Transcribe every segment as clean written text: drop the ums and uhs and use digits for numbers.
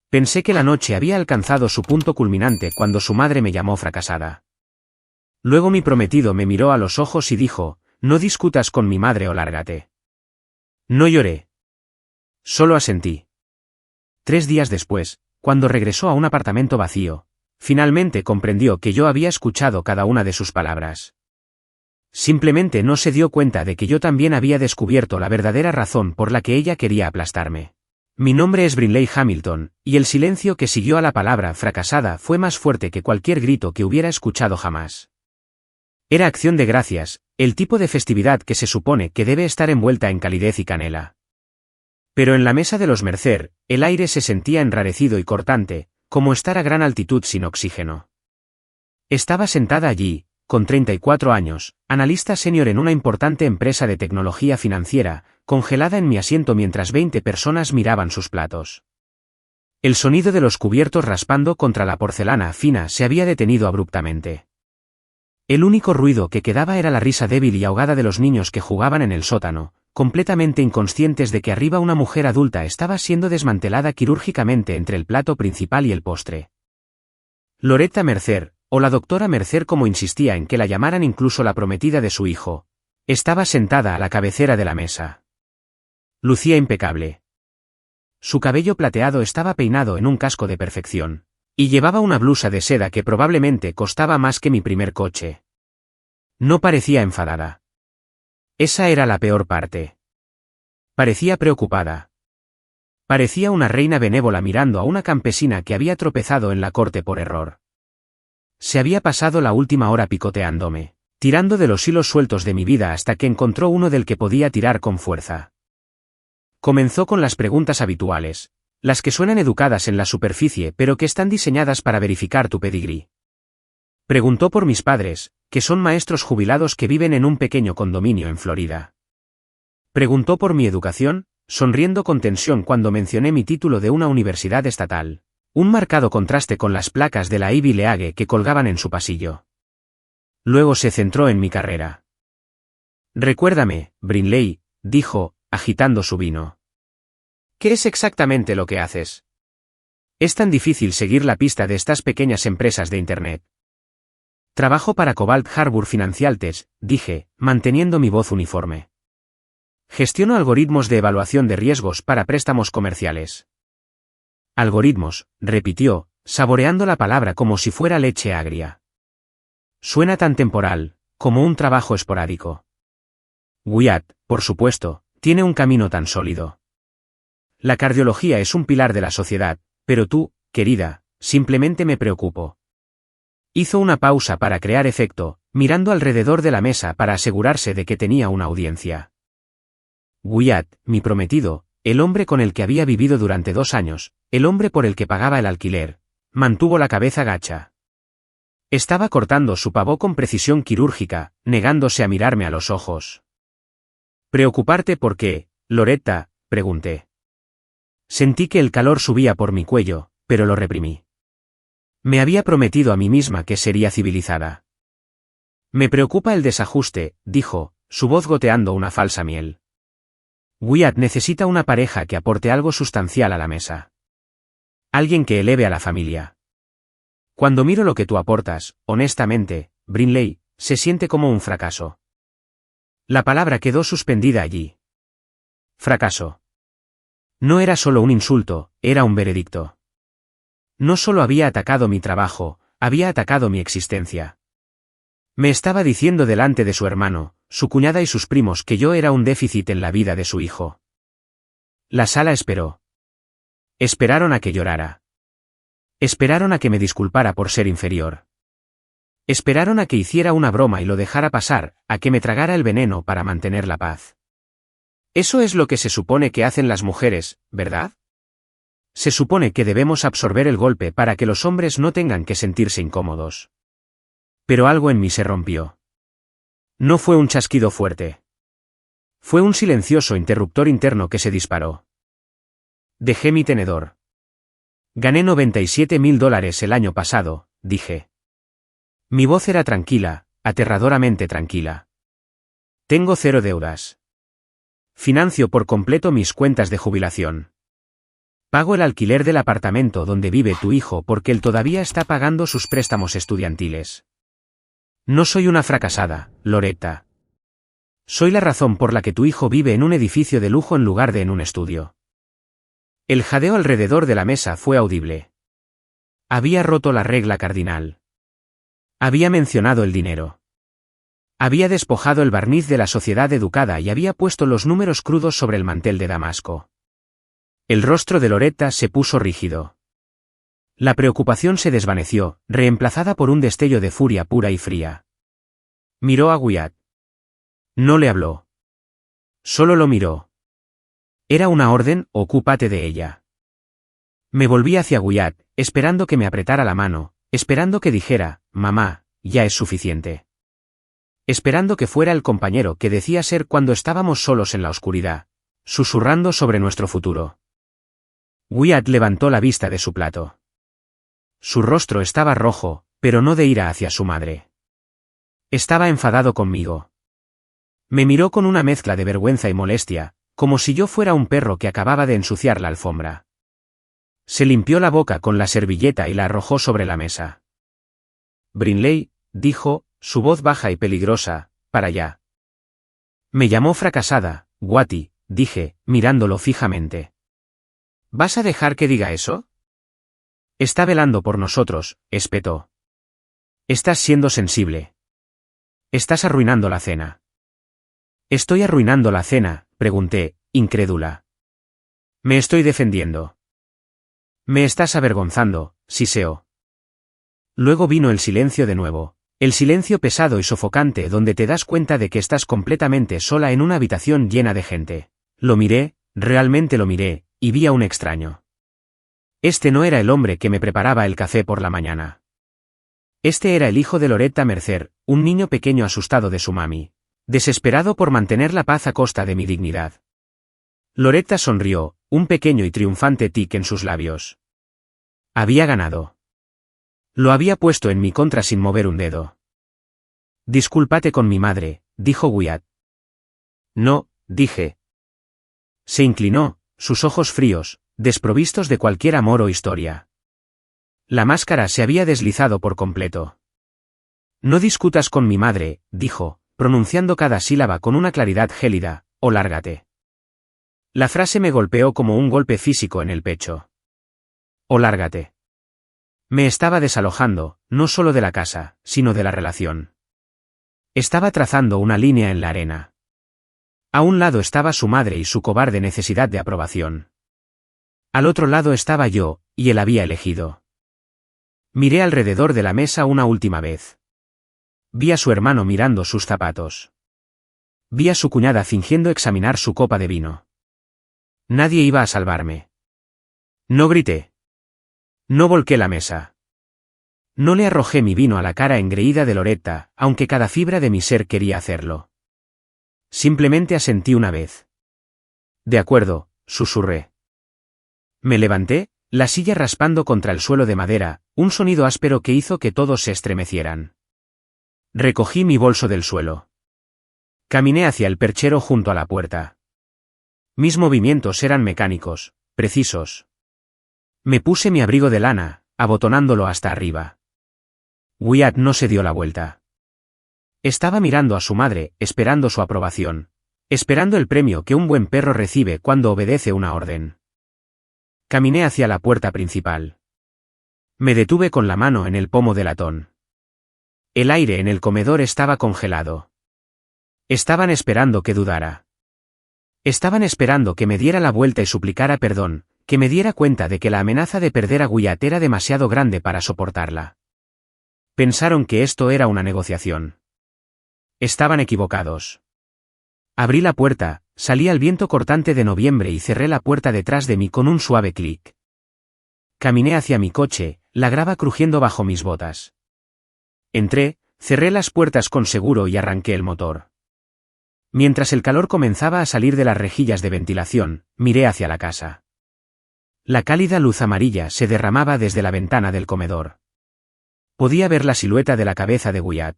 Pensé que la noche había alcanzado su punto culminante cuando su madre me llamó fracasada. Luego mi prometido me miró a los ojos y dijo, no discutas con mi madre o lárgate. No lloré. Solo asentí. 3 días después, cuando regresó a un apartamento vacío, finalmente comprendió que yo había escuchado cada una de sus palabras. Simplemente no se dio cuenta de que yo también había descubierto la verdadera razón por la que ella quería aplastarme. Mi nombre es Brinley Hamilton, y el silencio que siguió a la palabra fracasada fue más fuerte que cualquier grito que hubiera escuchado jamás. Era Acción de Gracias, el tipo de festividad que se supone que debe estar envuelta en calidez y canela. Pero en la mesa de los Mercer, el aire se sentía enrarecido y cortante, como estar a gran altitud sin oxígeno. Estaba sentada allí, con 34 años, analista senior en una importante empresa de tecnología financiera, congelada en mi asiento mientras 20 personas miraban sus platos. El sonido de los cubiertos raspando contra la porcelana fina se había detenido abruptamente. El único ruido que quedaba era la risa débil y ahogada de los niños que jugaban en el sótano, completamente inconscientes de que arriba una mujer adulta estaba siendo desmantelada quirúrgicamente entre el plato principal y el postre. Loretta Mercer, o la doctora Mercer como insistía en que la llamaran incluso la prometida de su hijo, estaba sentada a la cabecera de la mesa. Lucía impecable. Su cabello plateado estaba peinado en un casco de perfección, y llevaba una blusa de seda que probablemente costaba más que mi primer coche. No parecía enfadada. Esa era la peor parte. Parecía preocupada. Parecía una reina benévola mirando a una campesina que había tropezado en la corte por error. Se había pasado la última hora picoteándome, tirando de los hilos sueltos de mi vida hasta que encontró uno del que podía tirar con fuerza. Comenzó con las preguntas habituales, las que suenan educadas en la superficie pero que están diseñadas para verificar tu pedigrí. Preguntó por mis padres, que son maestros jubilados que viven en un pequeño condominio en Florida. Preguntó por mi educación, sonriendo con tensión cuando mencioné mi título de una universidad estatal, un marcado contraste con las placas de la Ivy League que colgaban en su pasillo. Luego se centró en mi carrera. Recuérdame, Brinley, dijo, agitando su vino. ¿Qué es exactamente lo que haces? Es tan difícil seguir la pista de estas pequeñas empresas de Internet. Trabajo para Cobalt Harbor Financials, dije, manteniendo mi voz uniforme. Gestiono algoritmos de evaluación de riesgos para préstamos comerciales. Algoritmos, repitió, saboreando la palabra como si fuera leche agria. Suena tan temporal, como un trabajo esporádico. Wyatt, por supuesto, tiene un camino tan sólido. La cardiología es un pilar de la sociedad, pero tú, querida, simplemente me preocupo. Hizo una pausa para crear efecto, mirando alrededor de la mesa para asegurarse de que tenía una audiencia. Wyatt, mi prometido, el hombre con el que había vivido durante 2 años, el hombre por el que pagaba el alquiler, mantuvo la cabeza gacha. Estaba cortando su pavó con precisión quirúrgica, negándose a mirarme a los ojos. ¿Preocuparte por qué, Loretta?, pregunté. Sentí que el calor subía por mi cuello, pero lo reprimí. Me había prometido a mí misma que sería civilizada. Me preocupa el desajuste, dijo, su voz goteando una falsa miel. Wyatt necesita una pareja que aporte algo sustancial a la mesa. Alguien que eleve a la familia. Cuando miro lo que tú aportas, honestamente, Brinley, se siente como un fracaso. La palabra quedó suspendida allí. Fracaso. No era solo un insulto, era un veredicto. No solo había atacado mi trabajo, había atacado mi existencia. Me estaba diciendo delante de su hermano, su cuñada y sus primos que yo era un déficit en la vida de su hijo. La sala esperó. Esperaron a que llorara. Esperaron a que me disculpara por ser inferior. Esperaron a que hiciera una broma y lo dejara pasar, a que me tragara el veneno para mantener la paz. Eso es lo que se supone que hacen las mujeres, ¿verdad? Se supone que debemos absorber el golpe para que los hombres no tengan que sentirse incómodos. Pero algo en mí se rompió. No fue un chasquido fuerte. Fue un silencioso interruptor interno que se disparó. Dejé mi tenedor. Gané $97.000 el año pasado, dije. Mi voz era tranquila, aterradoramente tranquila. Tengo 0 deudas. Financio por completo mis cuentas de jubilación. Pago el alquiler del apartamento donde vive tu hijo porque él todavía está pagando sus préstamos estudiantiles. No soy una fracasada, Loretta. Soy la razón por la que tu hijo vive en un edificio de lujo en lugar de en un estudio. El jadeo alrededor de la mesa fue audible. Había roto la regla cardinal. Había mencionado el dinero. Había despojado el barniz de la sociedad educada y había puesto los números crudos sobre el mantel de damasco. El rostro de Loretta se puso rígido. La preocupación se desvaneció, reemplazada por un destello de furia pura y fría. Miró a Wyatt. No le habló. Solo lo miró. Era una orden, ocúpate de ella. Me volví hacia Wyatt, esperando que me apretara la mano, esperando que dijera, mamá, ya es suficiente. Esperando que fuera el compañero que decía ser cuando estábamos solos en la oscuridad, susurrando sobre nuestro futuro. Wyatt levantó la vista de su plato. Su rostro estaba rojo, pero no de ira hacia su madre. Estaba enfadado conmigo. Me miró con una mezcla de vergüenza y molestia, como si yo fuera un perro que acababa de ensuciar la alfombra. Se limpió la boca con la servilleta y la arrojó sobre la mesa. Brinley, dijo, su voz baja y peligrosa, para allá. Me llamó fracasada, Watty, dije, mirándolo fijamente. ¿Vas a dejar que diga eso? Está velando por nosotros, espetó. Estás siendo sensible. Estás arruinando la cena. ¿Estoy arruinando la cena?, pregunté, incrédula. Me estoy defendiendo. Me estás avergonzando, siseó. Luego vino el silencio de nuevo, el silencio pesado y sofocante donde te das cuenta de que estás completamente sola en una habitación llena de gente. Lo miré, realmente lo miré, y vi a un extraño. Este no era el hombre que me preparaba el café por la mañana. Este era el hijo de Loretta Mercer, un niño pequeño asustado de su mami, desesperado por mantener la paz a costa de mi dignidad. Loretta sonrió, un pequeño y triunfante tic en sus labios. Había ganado. Lo había puesto en mi contra sin mover un dedo. Discúlpate con mi madre, dijo Wyatt. No, dije. Se inclinó, sus ojos fríos, desprovistos de cualquier amor o historia. La máscara se había deslizado por completo. No discutas con mi madre, dijo, pronunciando cada sílaba con una claridad gélida, o lárgate. La frase me golpeó como un golpe físico en el pecho. O lárgate. Me estaba desalojando, no solo de la casa, sino de la relación. Estaba trazando una línea en la arena. A un lado estaba su madre y su cobarde necesidad de aprobación. Al otro lado estaba yo, y él había elegido. Miré alrededor de la mesa una última vez. Vi a su hermano mirando sus zapatos. Vi a su cuñada fingiendo examinar su copa de vino. Nadie iba a salvarme. No grité. No volqué la mesa. No le arrojé mi vino a la cara engreída de Loretta, aunque cada fibra de mi ser quería hacerlo. Simplemente asentí una vez. De acuerdo, susurré. Me levanté, la silla raspando contra el suelo de madera, un sonido áspero que hizo que todos se estremecieran. Recogí mi bolso del suelo. Caminé hacia el perchero junto a la puerta. Mis movimientos eran mecánicos, precisos. Me puse mi abrigo de lana, abotonándolo hasta arriba. Wyatt no se dio la vuelta. Estaba mirando a su madre, esperando su aprobación. Esperando el premio que un buen perro recibe cuando obedece una orden. Caminé hacia la puerta principal. Me detuve con la mano en el pomo del latón. El aire en el comedor estaba congelado. Estaban esperando que dudara. Estaban esperando que me diera la vuelta y suplicara perdón, que me diera cuenta de que la amenaza de perder a Wyatt era demasiado grande para soportarla. Pensaron que esto era una negociación. Estaban equivocados. Abrí la puerta, salí al viento cortante de noviembre y cerré la puerta detrás de mí con un suave clic. Caminé hacia mi coche, la grava crujiendo bajo mis botas. Entré, cerré las puertas con seguro y arranqué el motor. Mientras el calor comenzaba a salir de las rejillas de ventilación, miré hacia la casa. La cálida luz amarilla se derramaba desde la ventana del comedor. Podía ver la silueta de la cabeza de Wyatt.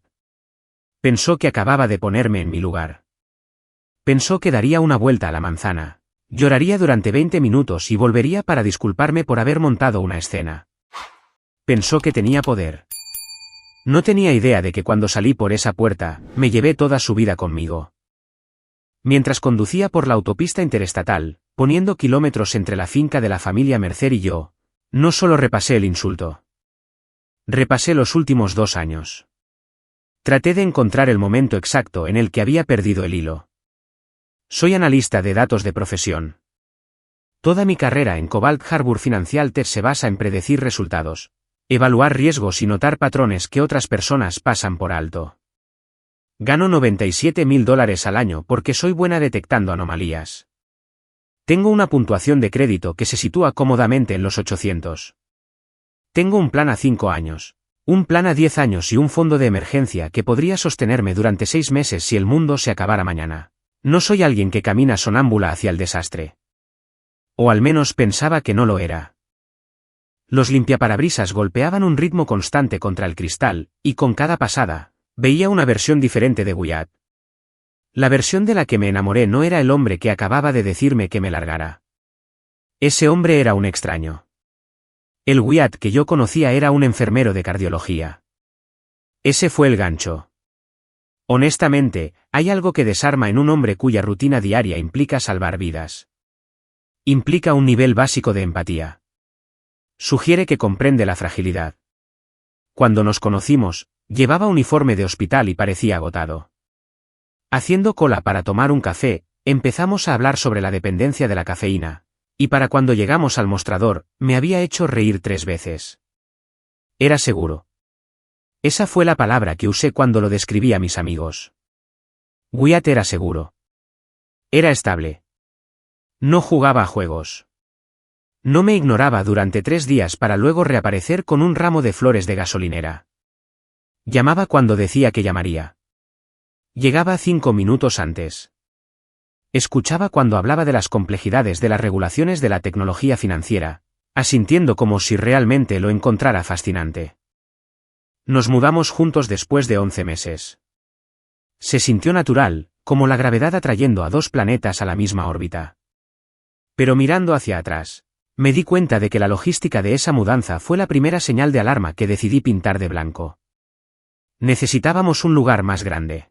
Pensó que acababa de ponerme en mi lugar. Pensó que daría una vuelta a la manzana, Lloraría durante 20 minutos y volvería para disculparme por haber montado una escena. Pensó que tenía poder. No tenía idea de que cuando salí por esa puerta, me llevé toda su vida conmigo. Mientras conducía por la autopista interestatal, poniendo kilómetros entre la finca de la familia Mercer y yo, no solo repasé el insulto. Repasé los últimos 2 años. Traté de encontrar el momento exacto en el que había perdido el hilo. Soy analista de datos de profesión. Toda mi carrera en Cobalt Harbour Financial Tech se basa en predecir resultados, evaluar riesgos y notar patrones que otras personas pasan por alto. Gano $97.000 al año porque soy buena detectando anomalías. Tengo una puntuación de crédito que se sitúa cómodamente en los 800. Tengo un plan a 5 años, un plan a 10 años y un fondo de emergencia que podría sostenerme durante 6 meses si el mundo se acabara mañana. No soy alguien que camina sonámbula hacia el desastre. O al menos pensaba que no lo era. Los limpiaparabrisas golpeaban un ritmo constante contra el cristal, y con cada pasada, veía una versión diferente de Wyatt. La versión de la que me enamoré no era el hombre que acababa de decirme que me largara. Ese hombre era un extraño. El Wyatt que yo conocía era un enfermero de cardiología. Ese fue el gancho. Honestamente, hay algo que desarma en un hombre cuya rutina diaria implica salvar vidas. Implica un nivel básico de empatía. Sugiere que comprende la fragilidad. Cuando nos conocimos, llevaba uniforme de hospital y parecía agotado. Haciendo cola para tomar un café, empezamos a hablar sobre la dependencia de la cafeína, y para cuando llegamos al mostrador, me había hecho reír 3 veces. Era seguro. Esa fue la palabra que usé cuando lo describí a mis amigos. Wyatt era seguro. Era estable. No jugaba a juegos. No me ignoraba durante 3 días para luego reaparecer con un ramo de flores de gasolinera. Llamaba cuando decía que llamaría. Llegaba 5 minutos antes. Escuchaba cuando hablaba de las complejidades de las regulaciones de la tecnología financiera, asintiendo como si realmente lo encontrara fascinante. Nos mudamos juntos después de 11 meses. Se sintió natural, como la gravedad atrayendo a 2 planetas a la misma órbita. Pero mirando hacia atrás, me di cuenta de que la logística de esa mudanza fue la primera señal de alarma que decidí pintar de blanco. Necesitábamos un lugar más grande.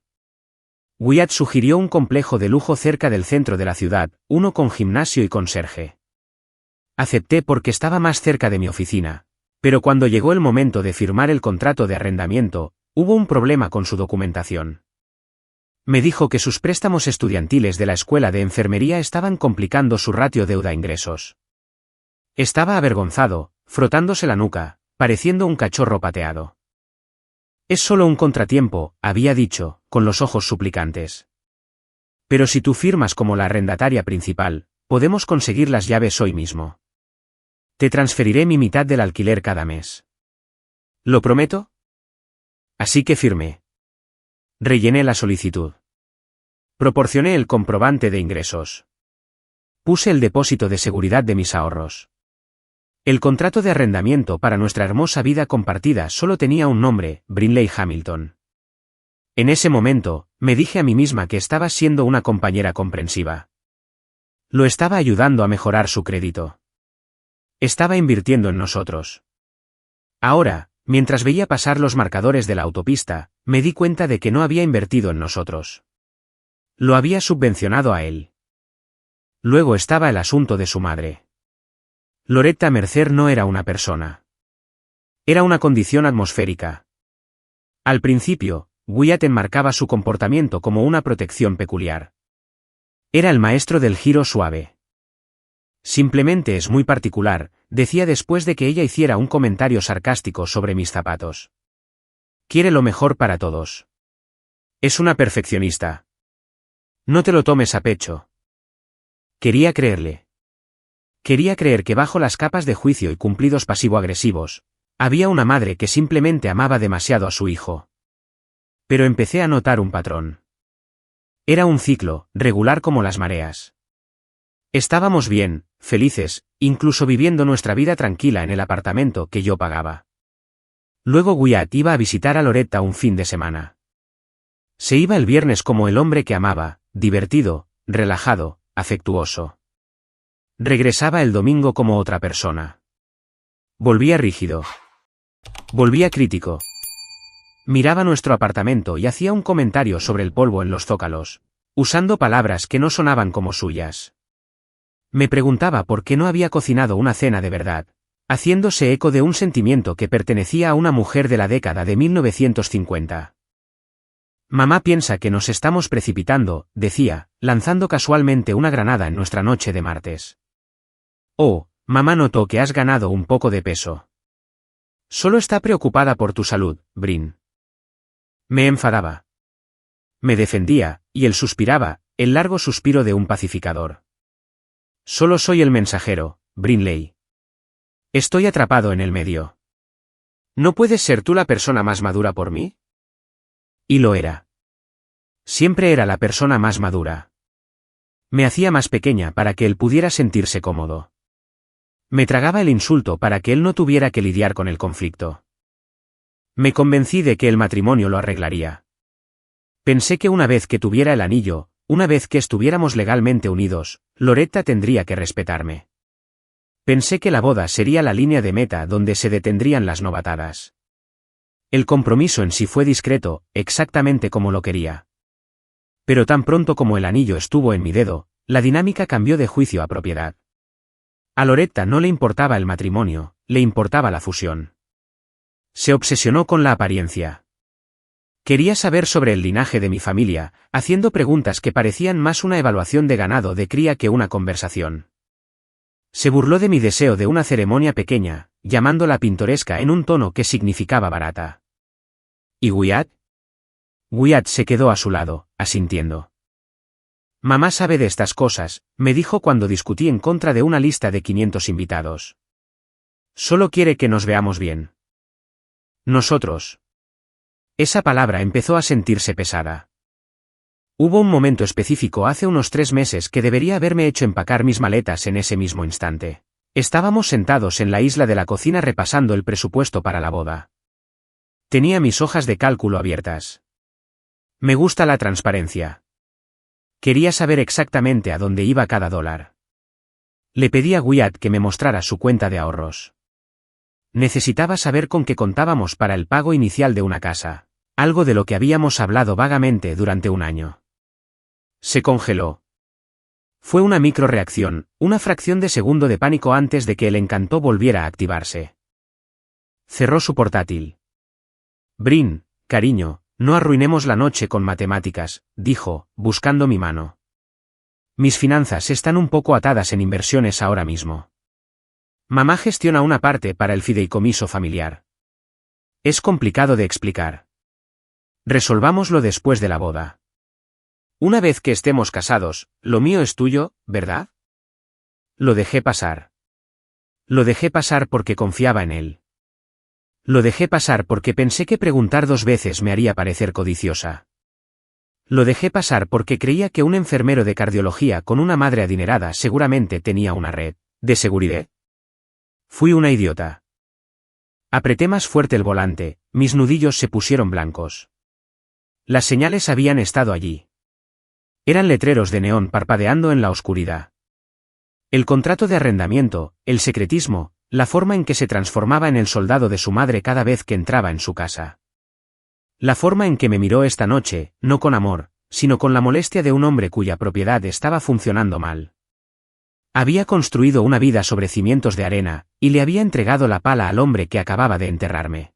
Wyatt sugirió un complejo de lujo cerca del centro de la ciudad, uno con gimnasio y conserje. Acepté porque estaba más cerca de mi oficina, pero cuando llegó el momento de firmar el contrato de arrendamiento, hubo un problema con su documentación. Me dijo que sus préstamos estudiantiles de la escuela de enfermería estaban complicando su ratio deuda-ingresos. Estaba avergonzado, frotándose la nuca, pareciendo un cachorro pateado. Es solo un contratiempo, había dicho, con los ojos suplicantes. Pero si tú firmas como la arrendataria principal, podemos conseguir las llaves hoy mismo. Te transferiré mi mitad del alquiler cada mes. ¿Lo prometo? Así que firmé. Rellené la solicitud. Proporcioné el comprobante de ingresos. Puse el depósito de seguridad de mis ahorros. El contrato de arrendamiento para nuestra hermosa vida compartida solo tenía un nombre, Brinley Hamilton. En ese momento, me dije a mí misma que estaba siendo una compañera comprensiva. Lo estaba ayudando a mejorar su crédito. Estaba invirtiendo en nosotros. Ahora, mientras veía pasar los marcadores de la autopista, me di cuenta de que no había invertido en nosotros. Lo había subvencionado a él. Luego estaba el asunto de su madre. Loretta Mercer no era una persona. Era una condición atmosférica. Al principio, Wyatt enmarcaba su comportamiento como una protección peculiar. Era el maestro del giro suave. Simplemente es muy particular, decía después de que ella hiciera un comentario sarcástico sobre mis zapatos. Quiere lo mejor para todos. Es una perfeccionista. No te lo tomes a pecho. Quería creerle. Quería creer que bajo las capas de juicio y cumplidos pasivo-agresivos, había una madre que simplemente amaba demasiado a su hijo. Pero empecé a notar un patrón. Era un ciclo, regular como las mareas. Estábamos bien, felices, incluso viviendo nuestra vida tranquila en el apartamento que yo pagaba. Luego Wyatt iba a visitar a Loretta un fin de semana. Se iba el viernes como el hombre que amaba, divertido, relajado, afectuoso. Regresaba el domingo como otra persona. Volvía rígido. Volvía crítico. Miraba nuestro apartamento y hacía un comentario sobre el polvo en los zócalos, usando palabras que no sonaban como suyas. Me preguntaba por qué no había cocinado una cena de verdad, haciéndose eco de un sentimiento que pertenecía a una mujer de la década de 1950. Mamá piensa que nos estamos precipitando, decía, lanzando casualmente una granada en nuestra noche de martes. Oh, mamá notó que has ganado un poco de peso. Solo está preocupada por tu salud, Brin. Me enfadaba. Me defendía, y él suspiraba, el largo suspiro de un pacificador. Solo soy el mensajero, Brinley. Estoy atrapado en el medio. ¿No puedes ser tú la persona más madura por mí? Y lo era. Siempre era la persona más madura. Me hacía más pequeña para que él pudiera sentirse cómodo. Me tragaba el insulto para que él no tuviera que lidiar con el conflicto. Me convencí de que el matrimonio lo arreglaría. Pensé que una vez que tuviera el anillo, una vez que estuviéramos legalmente unidos, Loretta tendría que respetarme. Pensé que la boda sería la línea de meta donde se detendrían las novatadas. El compromiso en sí fue discreto, exactamente como lo quería. Pero tan pronto como el anillo estuvo en mi dedo, la dinámica cambió de juicio a propiedad. A Loretta no le importaba el matrimonio, le importaba la fusión. Se obsesionó con la apariencia. Quería saber sobre el linaje de mi familia, haciendo preguntas que parecían más una evaluación de ganado de cría que una conversación. Se burló de mi deseo de una ceremonia pequeña, llamándola pintoresca en un tono que significaba barata. ¿Y Wyatt? Wyatt se quedó a su lado, asintiendo. Mamá sabe de estas cosas, me dijo cuando discutí en contra de una lista de 500 invitados. Solo quiere que nos veamos bien. Nosotros. Esa palabra empezó a sentirse pesada. Hubo un momento específico hace unos 3 meses que debería haberme hecho empacar mis maletas en ese mismo instante. Estábamos sentados en la isla de la cocina repasando el presupuesto para la boda. Tenía mis hojas de cálculo abiertas. Me gusta la transparencia. Quería saber exactamente a dónde iba cada dólar. Le pedí a Wyatt que me mostrara su cuenta de ahorros. Necesitaba saber con qué contábamos para el pago inicial de una casa, algo de lo que habíamos hablado vagamente durante un año. Se congeló. Fue una microreacción, una fracción de segundo de pánico antes de que el encanto volviera a activarse. Cerró su portátil. Brin, cariño, no arruinemos la noche con matemáticas, dijo, buscando mi mano. Mis finanzas están un poco atadas en inversiones ahora mismo. Mamá gestiona una parte para el fideicomiso familiar. Es complicado de explicar. Resolvámoslo después de la boda. Una vez que estemos casados, lo mío es tuyo, ¿verdad? Lo dejé pasar. Lo dejé pasar porque confiaba en él. Lo dejé pasar porque pensé que preguntar 2 veces me haría parecer codiciosa. Lo dejé pasar porque creía que un enfermero de cardiología con una madre adinerada seguramente tenía una red de seguridad. Fui una idiota. Apreté más fuerte el volante, mis nudillos se pusieron blancos. Las señales habían estado allí. Eran letreros de neón parpadeando en la oscuridad. El contrato de arrendamiento, el secretismo, la forma en que se transformaba en el soldado de su madre cada vez que entraba en su casa. La forma en que me miró esta noche, no con amor, sino con la molestia de un hombre cuya propiedad estaba funcionando mal. Había construido una vida sobre cimientos de arena, y le había entregado la pala al hombre que acababa de enterrarme.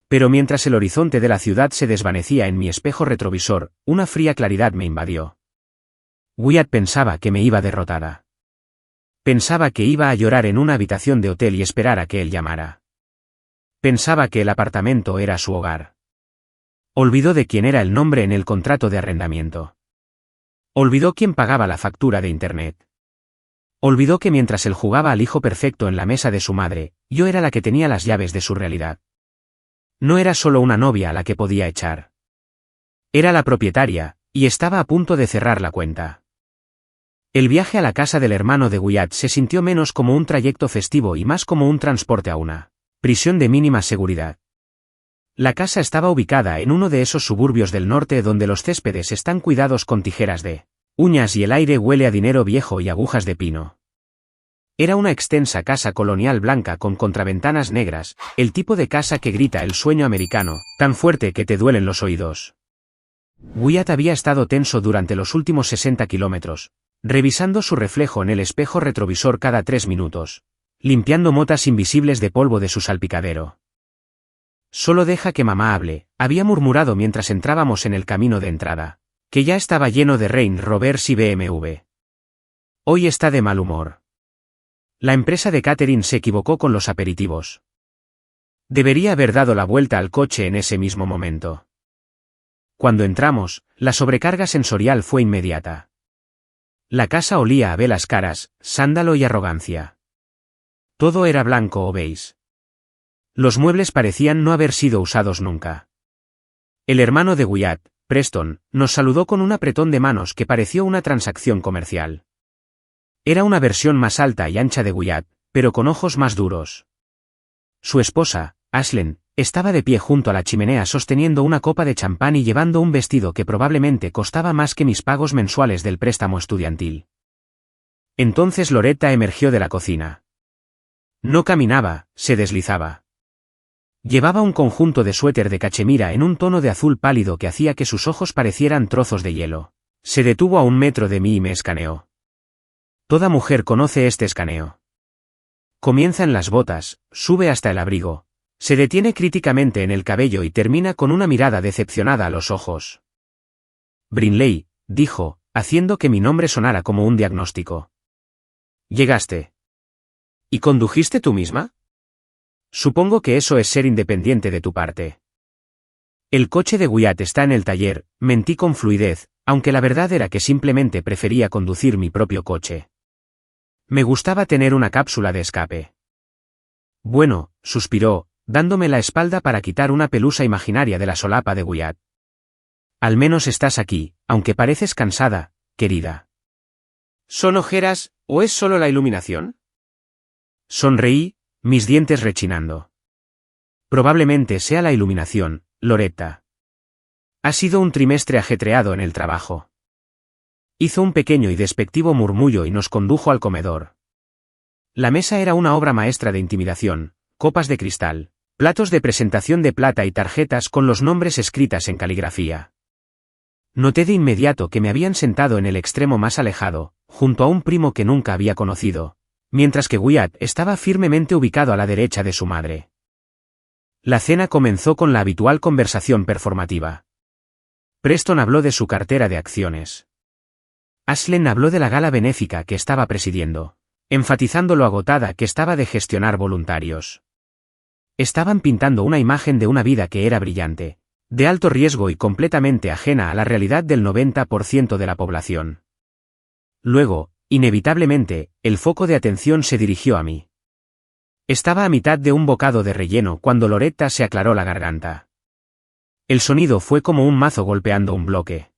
Pero mientras el horizonte de la ciudad se desvanecía en mi espejo retrovisor, una fría claridad me invadió. Wyatt pensaba que me iba derrotada. Pensaba que iba a llorar en una habitación de hotel y esperar a que él llamara. Pensaba que el apartamento era su hogar. Olvidó de quién era el nombre en el contrato de arrendamiento. Olvidó quién pagaba la factura de internet. Olvidó que mientras él jugaba al hijo perfecto en la mesa de su madre, yo era la que tenía las llaves de su realidad. No era solo una novia a la que podía echar. Era la propietaria, y estaba a punto de cerrar la cuenta. El viaje a la casa del hermano de Wyatt se sintió menos como un trayecto festivo y más como un transporte a una prisión de mínima seguridad. La casa estaba ubicada en uno de esos suburbios del norte donde los céspedes están cuidados con tijeras de uñas y el aire huele a dinero viejo y agujas de pino. Era una extensa casa colonial blanca con contraventanas negras, el tipo de casa que grita el sueño americano, tan fuerte que te duelen los oídos. Wyatt había estado tenso durante los últimos 60 kilómetros, revisando su reflejo en el espejo retrovisor cada 3 minutos, limpiando motas invisibles de polvo de su salpicadero. Solo deja que mamá hable, había murmurado mientras entrábamos en el camino de entrada, que ya estaba lleno de Range Rovers y BMW. Hoy está de mal humor. La empresa de catering se equivocó con los aperitivos. Debería haber dado la vuelta al coche en ese mismo momento. Cuando entramos, la sobrecarga sensorial fue inmediata. La casa olía a velas caras, sándalo y arrogancia. Todo era blanco o beige. Los muebles parecían no haber sido usados nunca. El hermano de Wyatt, Preston, nos saludó con un apretón de manos que pareció una transacción comercial. Era una versión más alta y ancha de Wyatt, pero con ojos más duros. Su esposa, Ashlyn, estaba de pie junto a la chimenea sosteniendo una copa de champán y llevando un vestido que probablemente costaba más que mis pagos mensuales del préstamo estudiantil. Entonces Loretta emergió de la cocina. No caminaba, se deslizaba. Llevaba un conjunto de suéter de cachemira en un tono de azul pálido que hacía que sus ojos parecieran trozos de hielo. Se detuvo a 1 metro de mí y me escaneó. Toda mujer conoce este escaneo. Comienza en las botas, sube hasta el abrigo, se detiene críticamente en el cabello y termina con una mirada decepcionada a los ojos. Brinley, dijo, haciendo que mi nombre sonara como un diagnóstico. Llegaste. ¿Y condujiste tú misma? Supongo que eso es ser independiente de tu parte. El coche de Wyatt está en el taller, mentí con fluidez, aunque la verdad era que simplemente prefería conducir mi propio coche. Me gustaba tener una cápsula de escape. Bueno, suspiró, dándome la espalda para quitar una pelusa imaginaria de la solapa de Wyatt. Al menos estás aquí, aunque pareces cansada, querida. ¿Son ojeras, o es solo la iluminación? Sonreí, mis dientes rechinando. Probablemente sea la iluminación, Loretta. Ha sido un trimestre ajetreado en el trabajo. Hizo un pequeño y despectivo murmullo y nos condujo al comedor. La mesa era una obra maestra de intimidación, copas de cristal, platos de presentación de plata y tarjetas con los nombres escritas en caligrafía. Noté de inmediato que me habían sentado en el extremo más alejado, junto a un primo que nunca había conocido, mientras que Wyatt estaba firmemente ubicado a la derecha de su madre. La cena comenzó con la habitual conversación performativa. Preston habló de su cartera de acciones. Ashlyn habló de la gala benéfica que estaba presidiendo, enfatizando lo agotada que estaba de gestionar voluntarios. Estaban pintando una imagen de una vida que era brillante, de alto riesgo y completamente ajena a la realidad del 90% de la población. Luego, inevitablemente, el foco de atención se dirigió a mí. Estaba a mitad de un bocado de relleno cuando Loretta se aclaró la garganta. El sonido fue como un mazo golpeando un bloque.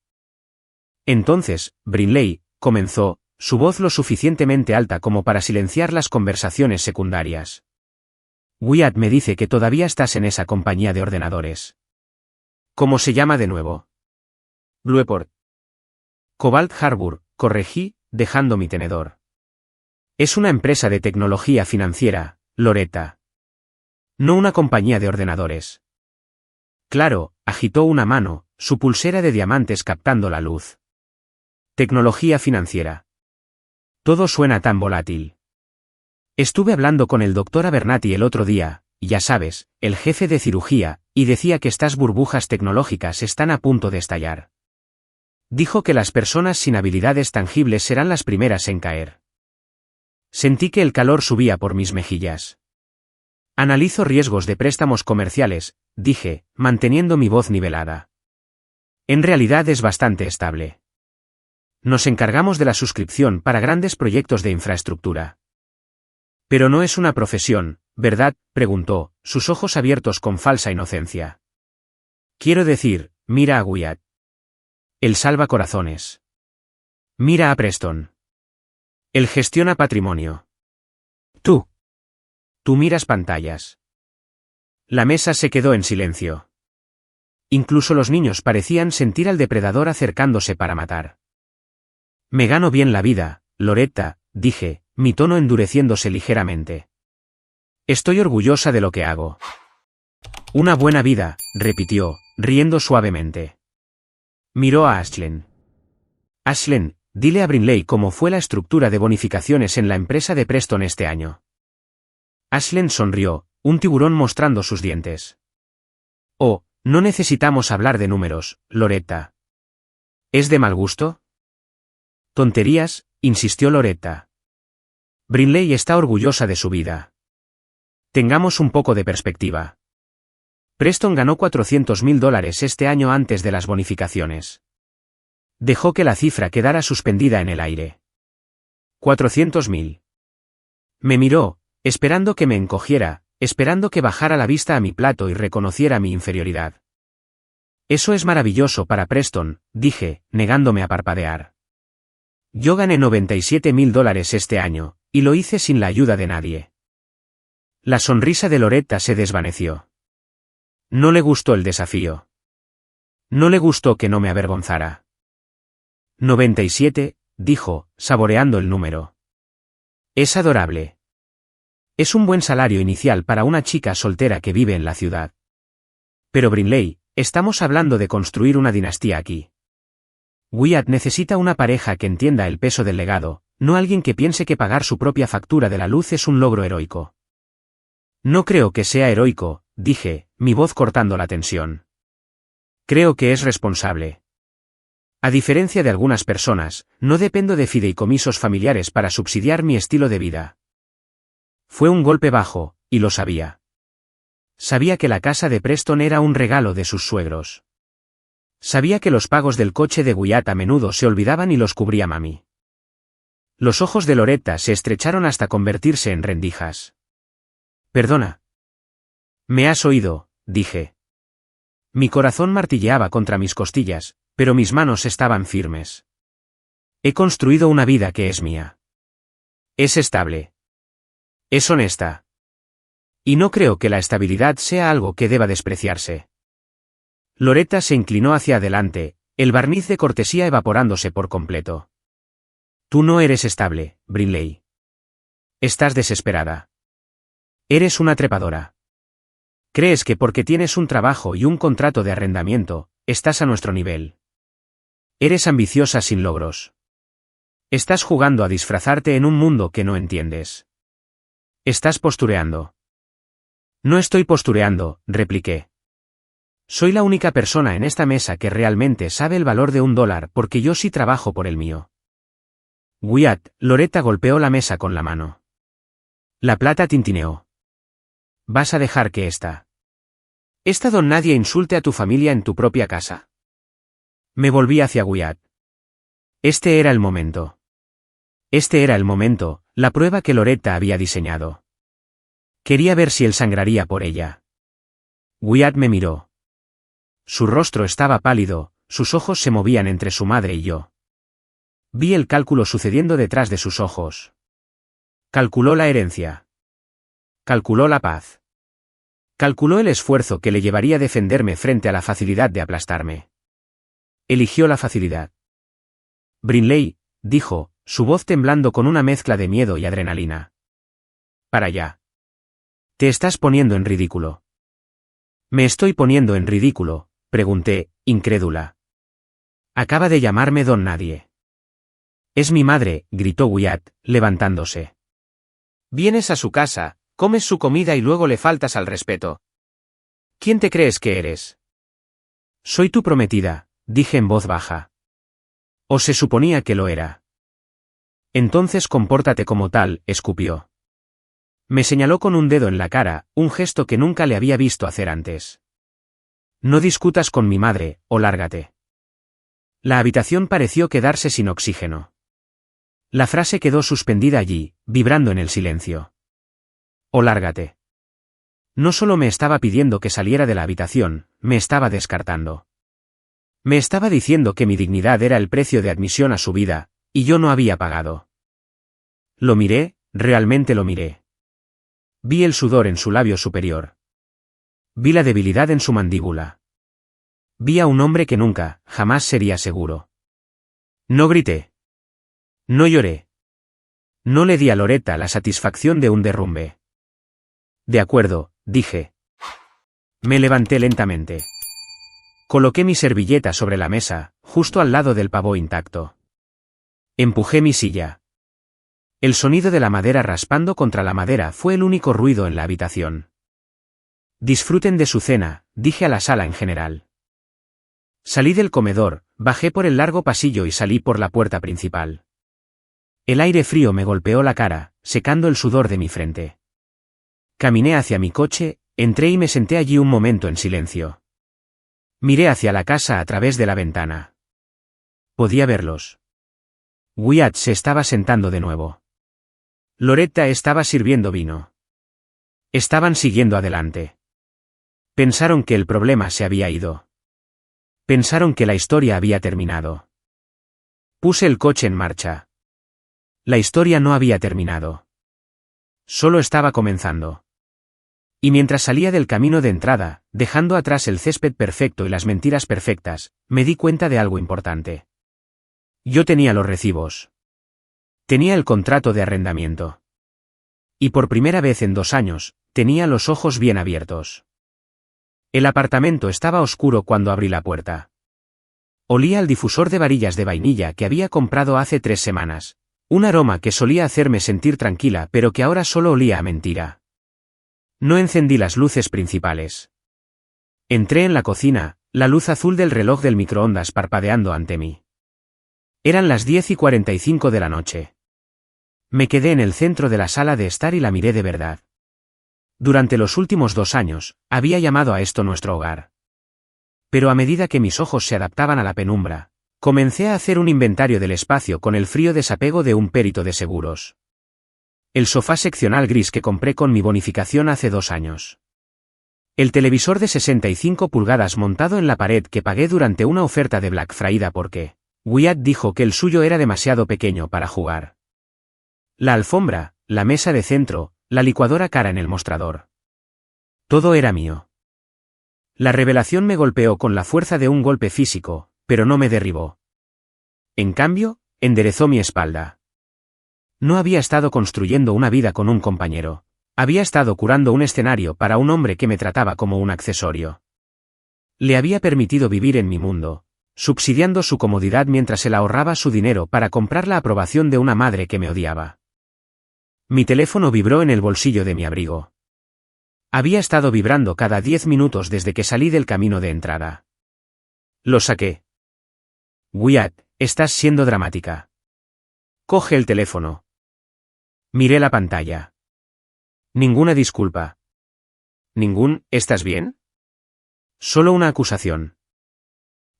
Entonces, Brinley, comenzó, su voz lo suficientemente alta como para silenciar las conversaciones secundarias. Wyatt me dice que todavía estás en esa compañía de ordenadores. ¿Cómo se llama de nuevo? Blueport. Cobalt Harbour, corregí, dejando mi tenedor. Es una empresa de tecnología financiera, Loretta. No una compañía de ordenadores. Claro, agitó una mano, su pulsera de diamantes captando la luz. Tecnología financiera. Todo suena tan volátil. Estuve hablando con el Dr. Abernathy el otro día, ya sabes, el jefe de cirugía, y decía que estas burbujas tecnológicas están a punto de estallar. Dijo que las personas sin habilidades tangibles serán las primeras en caer. Sentí que el calor subía por mis mejillas. Analizo riesgos de préstamos comerciales, dije, manteniendo mi voz nivelada. En realidad es bastante estable. Nos encargamos de la suscripción para grandes proyectos de infraestructura. Pero no es una profesión, ¿verdad?, preguntó, sus ojos abiertos con falsa inocencia. Quiero decir, mira a Wyatt. Él salva corazones. Mira a Preston. Él gestiona patrimonio. Tú miras pantallas. La mesa se quedó en silencio. Incluso los niños parecían sentir al depredador acercándose para matar. Me gano bien la vida, Loretta, dije, mi tono endureciéndose ligeramente. Estoy orgullosa de lo que hago. Una buena vida, repitió, riendo suavemente. Miró a Ashlen. Ashlen, dile a Brinley cómo fue la estructura de bonificaciones en la empresa de Preston este año. Ashlen sonrió, un tiburón mostrando sus dientes. Oh, no necesitamos hablar de números, Loretta. ¿Es de mal gusto? Tonterías, insistió Loretta. Brinley está orgullosa de su vida. Tengamos un poco de perspectiva. Preston ganó $400.000 este año antes de las bonificaciones. Dejó que la cifra quedara suspendida en el aire. 400.000. Me miró, esperando que me encogiera, esperando que bajara la vista a mi plato y reconociera mi inferioridad. Eso es maravilloso para Preston, dije, negándome a parpadear. Yo gané $97.000 este año, y lo hice sin la ayuda de nadie. La sonrisa de Loretta se desvaneció. No le gustó el desafío. No le gustó que no me avergonzara. 97, dijo, saboreando el número. Es adorable. Es un buen salario inicial para una chica soltera que vive en la ciudad. Pero Brinley, estamos hablando de construir una dinastía aquí. Wyatt necesita una pareja que entienda el peso del legado, no alguien que piense que pagar su propia factura de la luz es un logro heroico. No creo que sea heroico, dije, mi voz cortando la tensión. Creo que es responsable. A diferencia de algunas personas, no dependo de fideicomisos familiares para subsidiar mi estilo de vida. Fue un golpe bajo, y lo sabía. Sabía que la casa de Preston era un regalo de sus suegros. Sabía que los pagos del coche de Wyatt a menudo se olvidaban y los cubría mami. Los ojos de Loretta se estrecharon hasta convertirse en rendijas. Perdona. Me has oído, dije. Mi corazón martilleaba contra mis costillas, pero mis manos estaban firmes. He construido una vida que es mía. Es estable. Es honesta. Y no creo que la estabilidad sea algo que deba despreciarse. Loretta se inclinó hacia adelante, el barniz de cortesía evaporándose por completo. Tú no eres estable, Brinley. Estás desesperada. Eres una trepadora. Crees que porque tienes un trabajo y un contrato de arrendamiento, estás a nuestro nivel. Eres ambiciosa sin logros. Estás jugando a disfrazarte en un mundo que no entiendes. Estás postureando. No estoy postureando, repliqué. Soy la única persona en esta mesa que realmente sabe el valor de $1 porque yo sí trabajo por el mío. Wyatt, Loretta golpeó la mesa con la mano. La plata tintineó. ¿Vas a dejar que esta don nadie insulte a tu familia en tu propia casa? Me volví hacia Wyatt. Este era el momento. Este era el momento, la prueba que Loretta había diseñado. Quería ver si él sangraría por ella. Wyatt me miró. Su rostro estaba pálido, sus ojos se movían entre su madre y yo. Vi el cálculo sucediendo detrás de sus ojos. Calculó la herencia. Calculó la paz. Calculó el esfuerzo que le llevaría a defenderme frente a la facilidad de aplastarme. Eligió la facilidad. Brinley, dijo, su voz temblando con una mezcla de miedo y adrenalina. Para allá. Te estás poniendo en ridículo. ¿Me estoy poniendo en ridículo?, pregunté, incrédula. Acaba de llamarme don nadie. Es mi madre, gritó Wyatt, levantándose. Vienes a su casa, comes su comida y luego le faltas al respeto. ¿Quién te crees que eres? Soy tu prometida, dije en voz baja. ¿O se suponía que lo era? Entonces compórtate como tal, escupió. Me señaló con un dedo en la cara, un gesto que nunca le había visto hacer antes. No discutas con mi madre, o lárgate. La habitación pareció quedarse sin oxígeno. La frase quedó suspendida allí, vibrando en el silencio. O lárgate. No solo me estaba pidiendo que saliera de la habitación, me estaba descartando. Me estaba diciendo que mi dignidad era el precio de admisión a su vida, y yo no había pagado. Lo miré, realmente lo miré. Vi el sudor en su labio superior. Vi la debilidad en su mandíbula. Vi a un hombre que nunca, jamás sería seguro. No grité. No lloré. No le di a Loretta la satisfacción de un derrumbe. De acuerdo, dije. Me levanté lentamente. Coloqué mi servilleta sobre la mesa, justo al lado del pavó intacto. Empujé mi silla. El sonido de la madera raspando contra la madera fue el único ruido en la habitación. Disfruten de su cena, dije a la sala en general. Salí del comedor, bajé por el largo pasillo y salí por la puerta principal. El aire frío me golpeó la cara, secando el sudor de mi frente. Caminé hacia mi coche, entré y me senté allí un momento en silencio. Miré hacia la casa a través de la ventana. Podía verlos. Wyatt se estaba sentando de nuevo. Loretta estaba sirviendo vino. Estaban siguiendo adelante. Pensaron que el problema se había ido. Pensaron que la historia había terminado. Puse el coche en marcha. La historia no había terminado. Solo estaba comenzando. Y mientras salía del camino de entrada, dejando atrás el césped perfecto y las mentiras perfectas, me di cuenta de algo importante. Yo tenía los recibos. Tenía el contrato de arrendamiento. Y por primera vez en 2 años, tenía los ojos bien abiertos. El apartamento estaba oscuro cuando abrí la puerta. Olía al difusor de varillas de vainilla que había comprado hace 3 semanas. Un aroma que solía hacerme sentir tranquila pero que ahora solo olía a mentira. No encendí las luces principales. Entré en la cocina, la luz azul del reloj del microondas parpadeando ante mí. Eran las 10:45 de la noche. Me quedé en el centro de la sala de estar y la miré de verdad. Durante los últimos 2 años, había llamado a esto nuestro hogar. Pero a medida que mis ojos se adaptaban a la penumbra, comencé a hacer un inventario del espacio con el frío desapego de un perito de seguros. El sofá seccional gris que compré con mi bonificación hace 2 años. El televisor de 65 pulgadas montado en la pared que pagué durante una oferta de Black Friday porque Wyatt dijo que el suyo era demasiado pequeño para jugar. La alfombra, la mesa de centro, la licuadora cara en el mostrador. Todo era mío. La revelación me golpeó con la fuerza de un golpe físico, pero no me derribó. En cambio, enderezó mi espalda. No había estado construyendo una vida con un compañero. Había estado curando un escenario para un hombre que me trataba como un accesorio. Le había permitido vivir en mi mundo, subsidiando su comodidad mientras él ahorraba su dinero para comprar la aprobación de una madre que me odiaba. Mi teléfono vibró en el bolsillo de mi abrigo. Había estado vibrando cada 10 minutos desde que salí del camino de entrada. Lo saqué. Wyatt, estás siendo dramática. Coge el teléfono. Miré la pantalla. Ninguna disculpa. ¿Estás bien? Solo una acusación.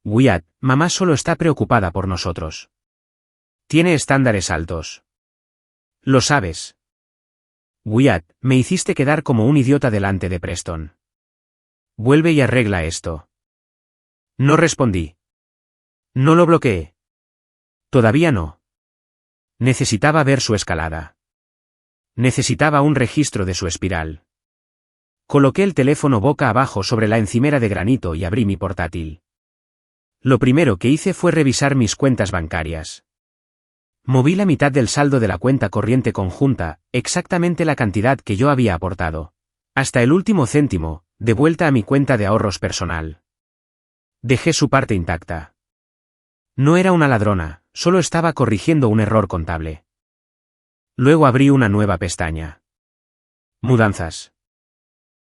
Wyatt, mamá solo está preocupada por nosotros. Tiene estándares altos. Lo sabes. Wyatt, me hiciste quedar como un idiota delante de Preston. Vuelve y arregla esto. No respondí. No lo bloqueé. Todavía no. Necesitaba ver su escalada. Necesitaba un registro de su espiral. Coloqué el teléfono boca abajo sobre la encimera de granito y abrí mi portátil. Lo primero que hice fue revisar mis cuentas bancarias. Moví la mitad del saldo de la cuenta corriente conjunta, exactamente la cantidad que yo había aportado. Hasta el último céntimo, de vuelta a mi cuenta de ahorros personal. Dejé su parte intacta. No era una ladrona, solo estaba corrigiendo un error contable. Luego abrí una nueva pestaña. Mudanzas.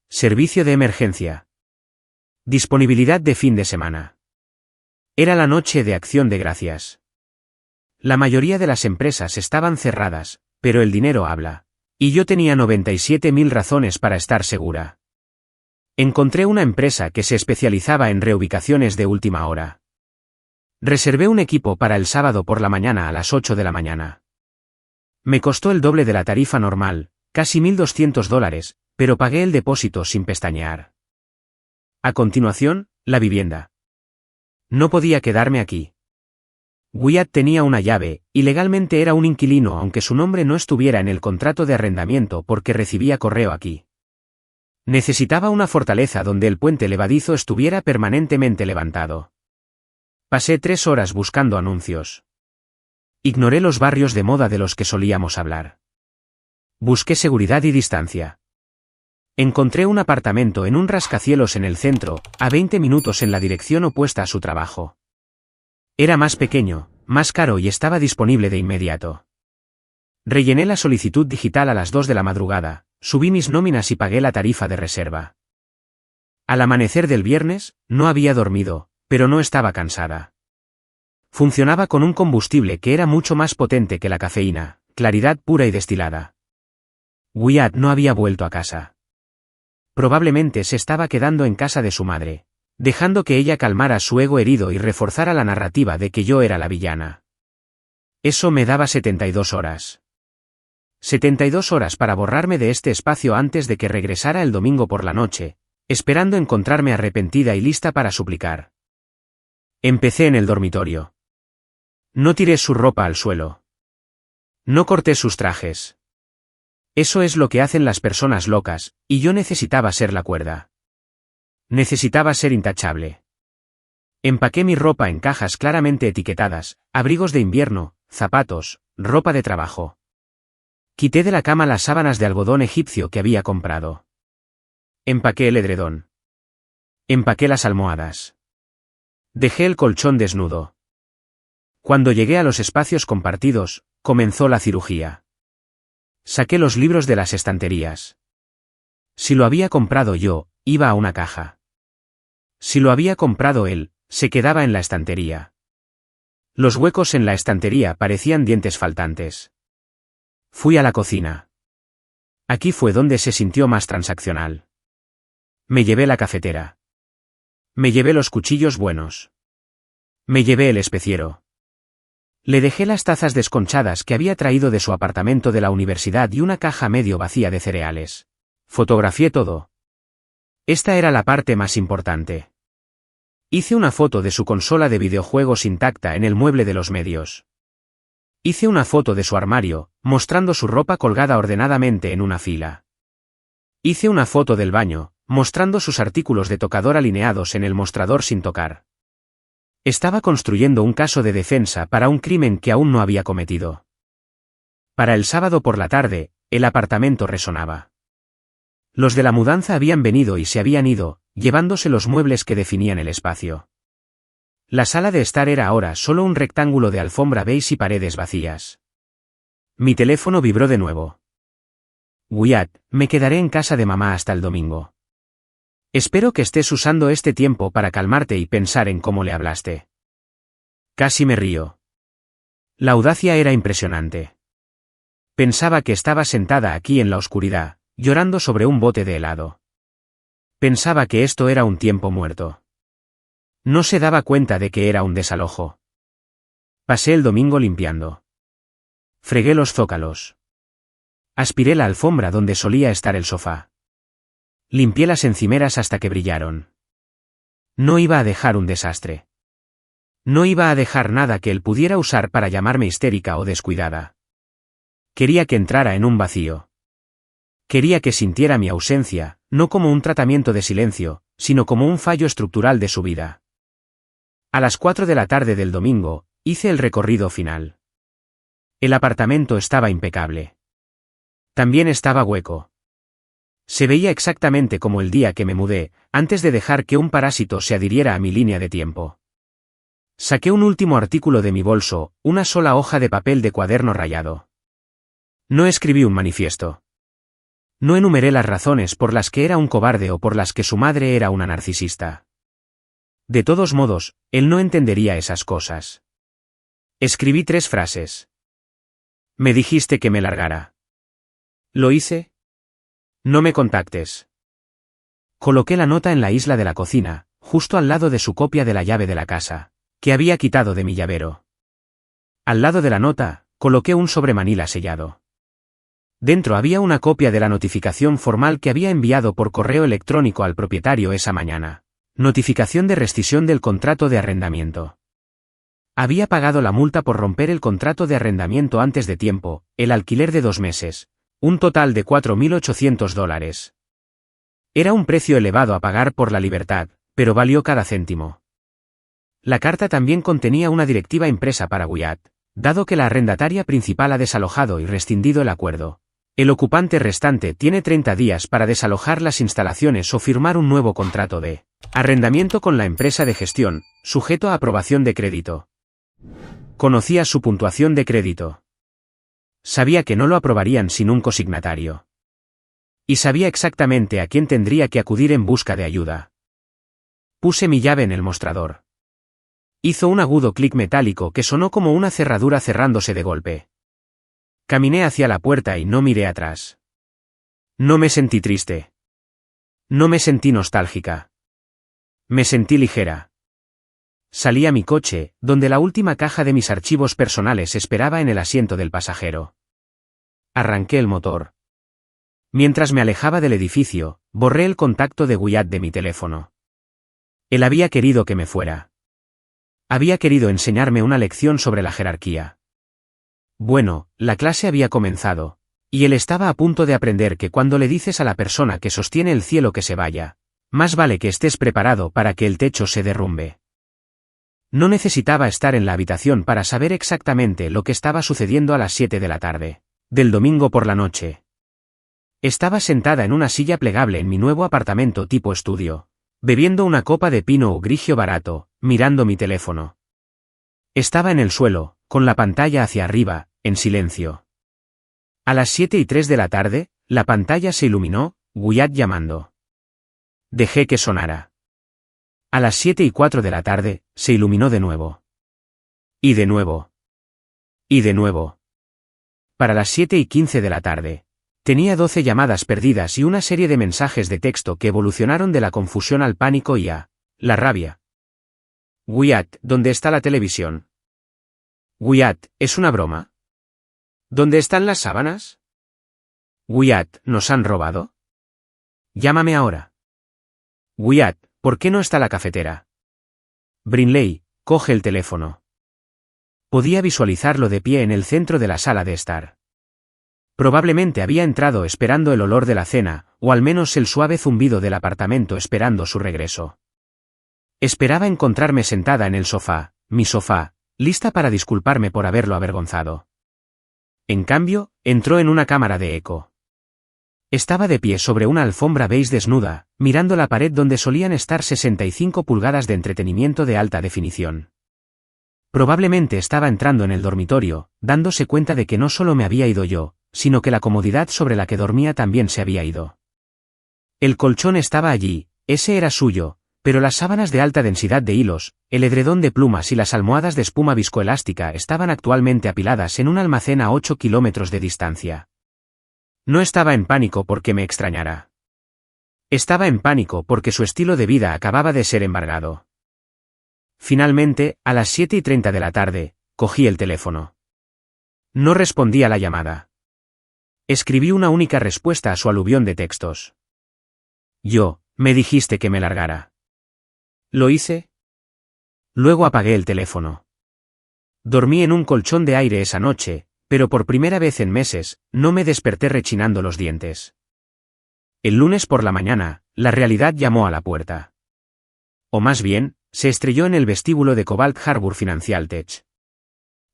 Servicio de emergencia. Disponibilidad de fin de semana. Era la noche de Acción de Gracias. La mayoría de las empresas estaban cerradas, pero el dinero habla. Y yo tenía 97.000 razones para estar segura. Encontré una empresa que se especializaba en reubicaciones de última hora. Reservé un equipo para el sábado por la mañana a las 8 de la mañana. Me costó el doble de la tarifa normal, casi $1.200, pero pagué el depósito sin pestañear. A continuación, la vivienda. No podía quedarme aquí. Wyatt tenía una llave, y legalmente era un inquilino aunque su nombre no estuviera en el contrato de arrendamiento porque recibía correo aquí. Necesitaba una fortaleza donde el puente levadizo estuviera permanentemente levantado. Pasé 3 horas buscando anuncios. Ignoré los barrios de moda de los que solíamos hablar. Busqué seguridad y distancia. Encontré un apartamento en un rascacielos en el centro, a 20 minutos en la dirección opuesta a su trabajo. Era más pequeño, más caro y estaba disponible de inmediato. Rellené la solicitud digital a las 2 de la madrugada, subí mis nóminas y pagué la tarifa de reserva. Al amanecer del viernes, no había dormido, pero no estaba cansada. Funcionaba con un combustible que era mucho más potente que la cafeína, claridad pura y destilada. Wyatt no había vuelto a casa. Probablemente se estaba quedando en casa de su madre, dejando que ella calmara su ego herido y reforzara la narrativa de que yo era la villana. Eso me daba 72 horas. 72 horas para borrarme de este espacio antes de que regresara el domingo por la noche, esperando encontrarme arrepentida y lista para suplicar. Empecé en el dormitorio. No tiré su ropa al suelo. No corté sus trajes. Eso es lo que hacen las personas locas, y yo necesitaba ser la cuerda. Necesitaba ser intachable. Empaqué mi ropa en cajas claramente etiquetadas, abrigos de invierno, zapatos, ropa de trabajo. Quité de la cama las sábanas de algodón egipcio que había comprado. Empaqué el edredón. Empaqué las almohadas. Dejé el colchón desnudo. Cuando llegué a los espacios compartidos, comenzó la cirugía. Saqué los libros de las estanterías. Si lo había comprado yo, iba a una caja. Si lo había comprado él, se quedaba en la estantería. Los huecos en la estantería parecían dientes faltantes. Fui a la cocina. Aquí fue donde se sintió más transaccional. Me llevé la cafetera. Me llevé los cuchillos buenos. Me llevé el especiero. Le dejé las tazas desconchadas que había traído de su apartamento de la universidad y una caja medio vacía de cereales. Fotografié todo. Esta era la parte más importante. Hice una foto de su consola de videojuegos intacta en el mueble de los medios. Hice una foto de su armario, mostrando su ropa colgada ordenadamente en una fila. Hice una foto del baño, mostrando sus artículos de tocador alineados en el mostrador sin tocar. Estaba construyendo un caso de defensa para un crimen que aún no había cometido. Para el sábado por la tarde, el apartamento resonaba. Los de la mudanza habían venido y se habían ido, llevándose los muebles que definían el espacio. La sala de estar era ahora solo un rectángulo de alfombra beige y paredes vacías. Mi teléfono vibró de nuevo. Wyatt, me quedaré en casa de mamá hasta el domingo. Espero que estés usando este tiempo para calmarte y pensar en cómo le hablaste. Casi me río. La audacia era impresionante. Pensaba que estaba sentada aquí en la oscuridad, llorando sobre un bote de helado. Pensaba que esto era un tiempo muerto. No se daba cuenta de que era un desalojo. Pasé el domingo limpiando. Fregué los zócalos. Aspiré la alfombra donde solía estar el sofá. Limpié las encimeras hasta que brillaron. No iba a dejar un desastre. No iba a dejar nada que él pudiera usar para llamarme histérica o descuidada. Quería que entrara en un vacío. Quería que sintiera mi ausencia, no como un tratamiento de silencio, sino como un fallo estructural de su vida. A las 4 de la tarde del domingo, hice el recorrido final. El apartamento estaba impecable. También estaba hueco. Se veía exactamente como el día que me mudé, antes de dejar que un parásito se adhiriera a mi línea de tiempo. Saqué un último artículo de mi bolso, una sola hoja de papel de cuaderno rayado. No escribí un manifiesto. No enumeré las razones por las que era un cobarde o por las que su madre era una narcisista. De todos modos, él no entendería esas cosas. Escribí 3 frases. Me dijiste que me largara. ¿Lo hice? No me contactes. Coloqué la nota en la isla de la cocina, justo al lado de su copia de la llave de la casa, que había quitado de mi llavero. Al lado de la nota, coloqué un sobre manila sellado. Dentro había una copia de la notificación formal que había enviado por correo electrónico al propietario esa mañana. Notificación de rescisión del contrato de arrendamiento. Había pagado la multa por romper el contrato de arrendamiento antes de tiempo, el alquiler de 2 meses. Un total de $4.800. Era un precio elevado a pagar por la libertad, pero valió cada céntimo. La carta también contenía una directiva impresa para Wyatt. Dado que la arrendataria principal ha desalojado y rescindido el acuerdo, el ocupante restante tiene 30 días para desalojar las instalaciones o firmar un nuevo contrato de arrendamiento con la empresa de gestión, sujeto a aprobación de crédito. Conocía su puntuación de crédito. Sabía que no lo aprobarían sin un cosignatario. Y sabía exactamente a quién tendría que acudir en busca de ayuda. Puse mi llave en el mostrador. Hizo un agudo clic metálico que sonó como una cerradura cerrándose de golpe. Caminé hacia la puerta y no miré atrás. No me sentí triste. No me sentí nostálgica. Me sentí ligera. Salí a mi coche, donde la última caja de mis archivos personales esperaba en el asiento del pasajero. Arranqué el motor. Mientras me alejaba del edificio, borré el contacto de Wyatt de mi teléfono. Él había querido que me fuera. Había querido enseñarme una lección sobre la jerarquía. Bueno, la clase había comenzado, y él estaba a punto de aprender que cuando le dices a la persona que sostiene el cielo que se vaya, más vale que estés preparado para que el techo se derrumbe. No necesitaba estar en la habitación para saber exactamente lo que estaba sucediendo a las 7 de la tarde, del domingo por la noche. Estaba sentada en una silla plegable en mi nuevo apartamento tipo estudio, bebiendo una copa de Pinot Grigio barato, mirando mi teléfono. Estaba en el suelo, con la pantalla hacia arriba, en silencio. A las 7:03 de la tarde, la pantalla se iluminó, Wyatt llamando. Dejé que sonara. A las 7:04 de la tarde, se iluminó de nuevo. Y de nuevo. Y de nuevo. Para las 7:15 de la tarde, tenía 12 llamadas perdidas y una serie de mensajes de texto que evolucionaron de la confusión al pánico y a la rabia. Wyatt, ¿dónde está la televisión? Wyatt, ¿es una broma? ¿Dónde están las sábanas? Wyatt, ¿nos han robado? Llámame ahora. Wyatt, ¿por qué no está la cafetera? Brinley, coge el teléfono. Podía visualizarlo de pie en el centro de la sala de estar. Probablemente había entrado esperando el olor de la cena, o al menos el suave zumbido del apartamento esperando su regreso. Esperaba encontrarme sentada en el sofá, mi sofá, lista para disculparme por haberlo avergonzado. En cambio, entró en una cámara de eco. Estaba de pie sobre una alfombra beige desnuda, mirando la pared donde solían estar 65 pulgadas de entretenimiento de alta definición. Probablemente estaba entrando en el dormitorio, dándose cuenta de que no solo me había ido yo, sino que la comodidad sobre la que dormía también se había ido. El colchón estaba allí, ese era suyo, pero las sábanas de alta densidad de hilos, el edredón de plumas y las almohadas de espuma viscoelástica estaban actualmente apiladas en un almacén a 8 kilómetros de distancia. No estaba en pánico porque me extrañara. Estaba en pánico porque su estilo de vida acababa de ser embargado. Finalmente, a las 7:30 de la tarde, cogí el teléfono. No respondí a la llamada. Escribí una única respuesta a su aluvión de textos. Me dijiste que me largara. ¿Lo hice? Luego apagué el teléfono. Dormí en un colchón de aire esa noche, pero por primera vez en meses, no me desperté rechinando los dientes. El lunes por la mañana, la realidad llamó a la puerta. O más bien, se estrelló en el vestíbulo de Cobalt Harbour Financial Tech.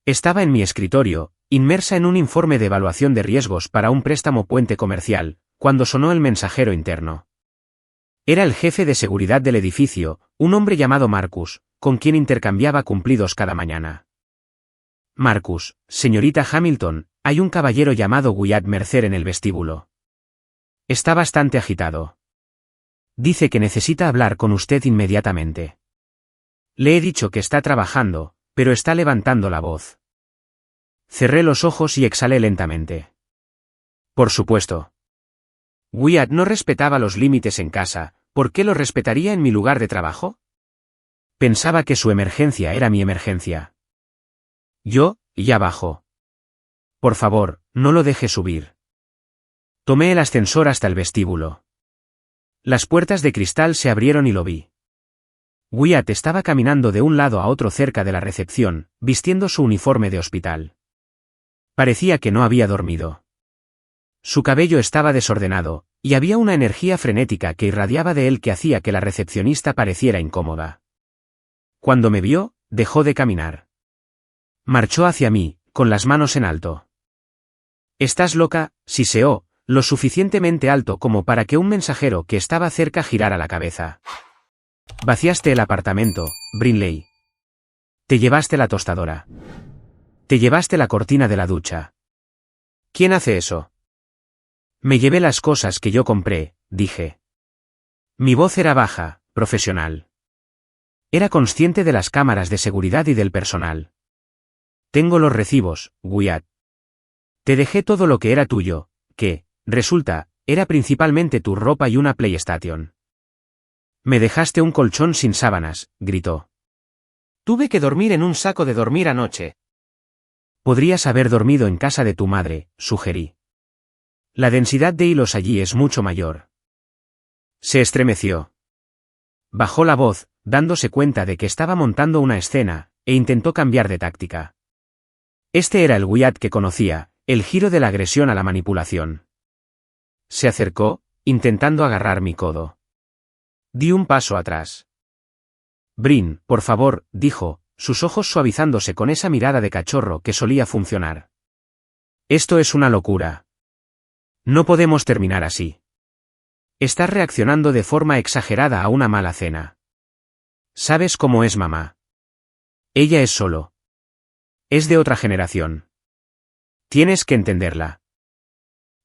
Estaba en mi escritorio, inmersa en un informe de evaluación de riesgos para un préstamo puente comercial, cuando sonó el mensajero interno. Era el jefe de seguridad del edificio, un hombre llamado Marcus, con quien intercambiaba cumplidos cada mañana. Marcus, señorita Hamilton, hay un caballero llamado Wyatt Mercer en el vestíbulo. Está bastante agitado. Dice que necesita hablar con usted inmediatamente. Le he dicho que está trabajando, pero está levantando la voz. Cerré los ojos y exhalé lentamente. Por supuesto. Wyatt no respetaba los límites en casa, ¿por qué los respetaría en mi lugar de trabajo? Pensaba que su emergencia era mi emergencia. Ya bajo. Por favor, no lo deje subir. Tomé el ascensor hasta el vestíbulo. Las puertas de cristal se abrieron y lo vi. Wyatt estaba caminando de un lado a otro cerca de la recepción, vistiendo su uniforme de hospital. Parecía que no había dormido. Su cabello estaba desordenado, y había una energía frenética que irradiaba de él que hacía que la recepcionista pareciera incómoda. Cuando me vio, dejó de caminar. Marchó hacia mí, con las manos en alto. «Estás loca», siseó, lo suficientemente alto como para que un mensajero que estaba cerca girara la cabeza. «Vaciaste el apartamento, Brinley. Te llevaste la tostadora. Te llevaste la cortina de la ducha. ¿Quién hace eso?» «Me llevé las cosas que yo compré», dije. Mi voz era baja, profesional. Era consciente de las cámaras de seguridad y del personal. «Tengo los recibos, Wyatt. Te dejé todo lo que era tuyo, que, resulta, era principalmente tu ropa y una PlayStation. Me dejaste un colchón sin sábanas», gritó. «Tuve que dormir en un saco de dormir anoche». «Podrías haber dormido en casa de tu madre», sugerí. «La densidad de hilos allí es mucho mayor». Se estremeció. Bajó la voz, dándose cuenta de que estaba montando una escena, e intentó cambiar de táctica. Este era el Wyatt que conocía, el giro de la agresión a la manipulación. Se acercó, intentando agarrar mi codo. Di un paso atrás. «Brin, por favor», dijo, sus ojos suavizándose con esa mirada de cachorro que solía funcionar. «Esto es una locura. No podemos terminar así. Estás reaccionando de forma exagerada a una mala cena. ¿Sabes cómo es mamá? Ella es solo. Es de otra generación. Tienes que entenderla».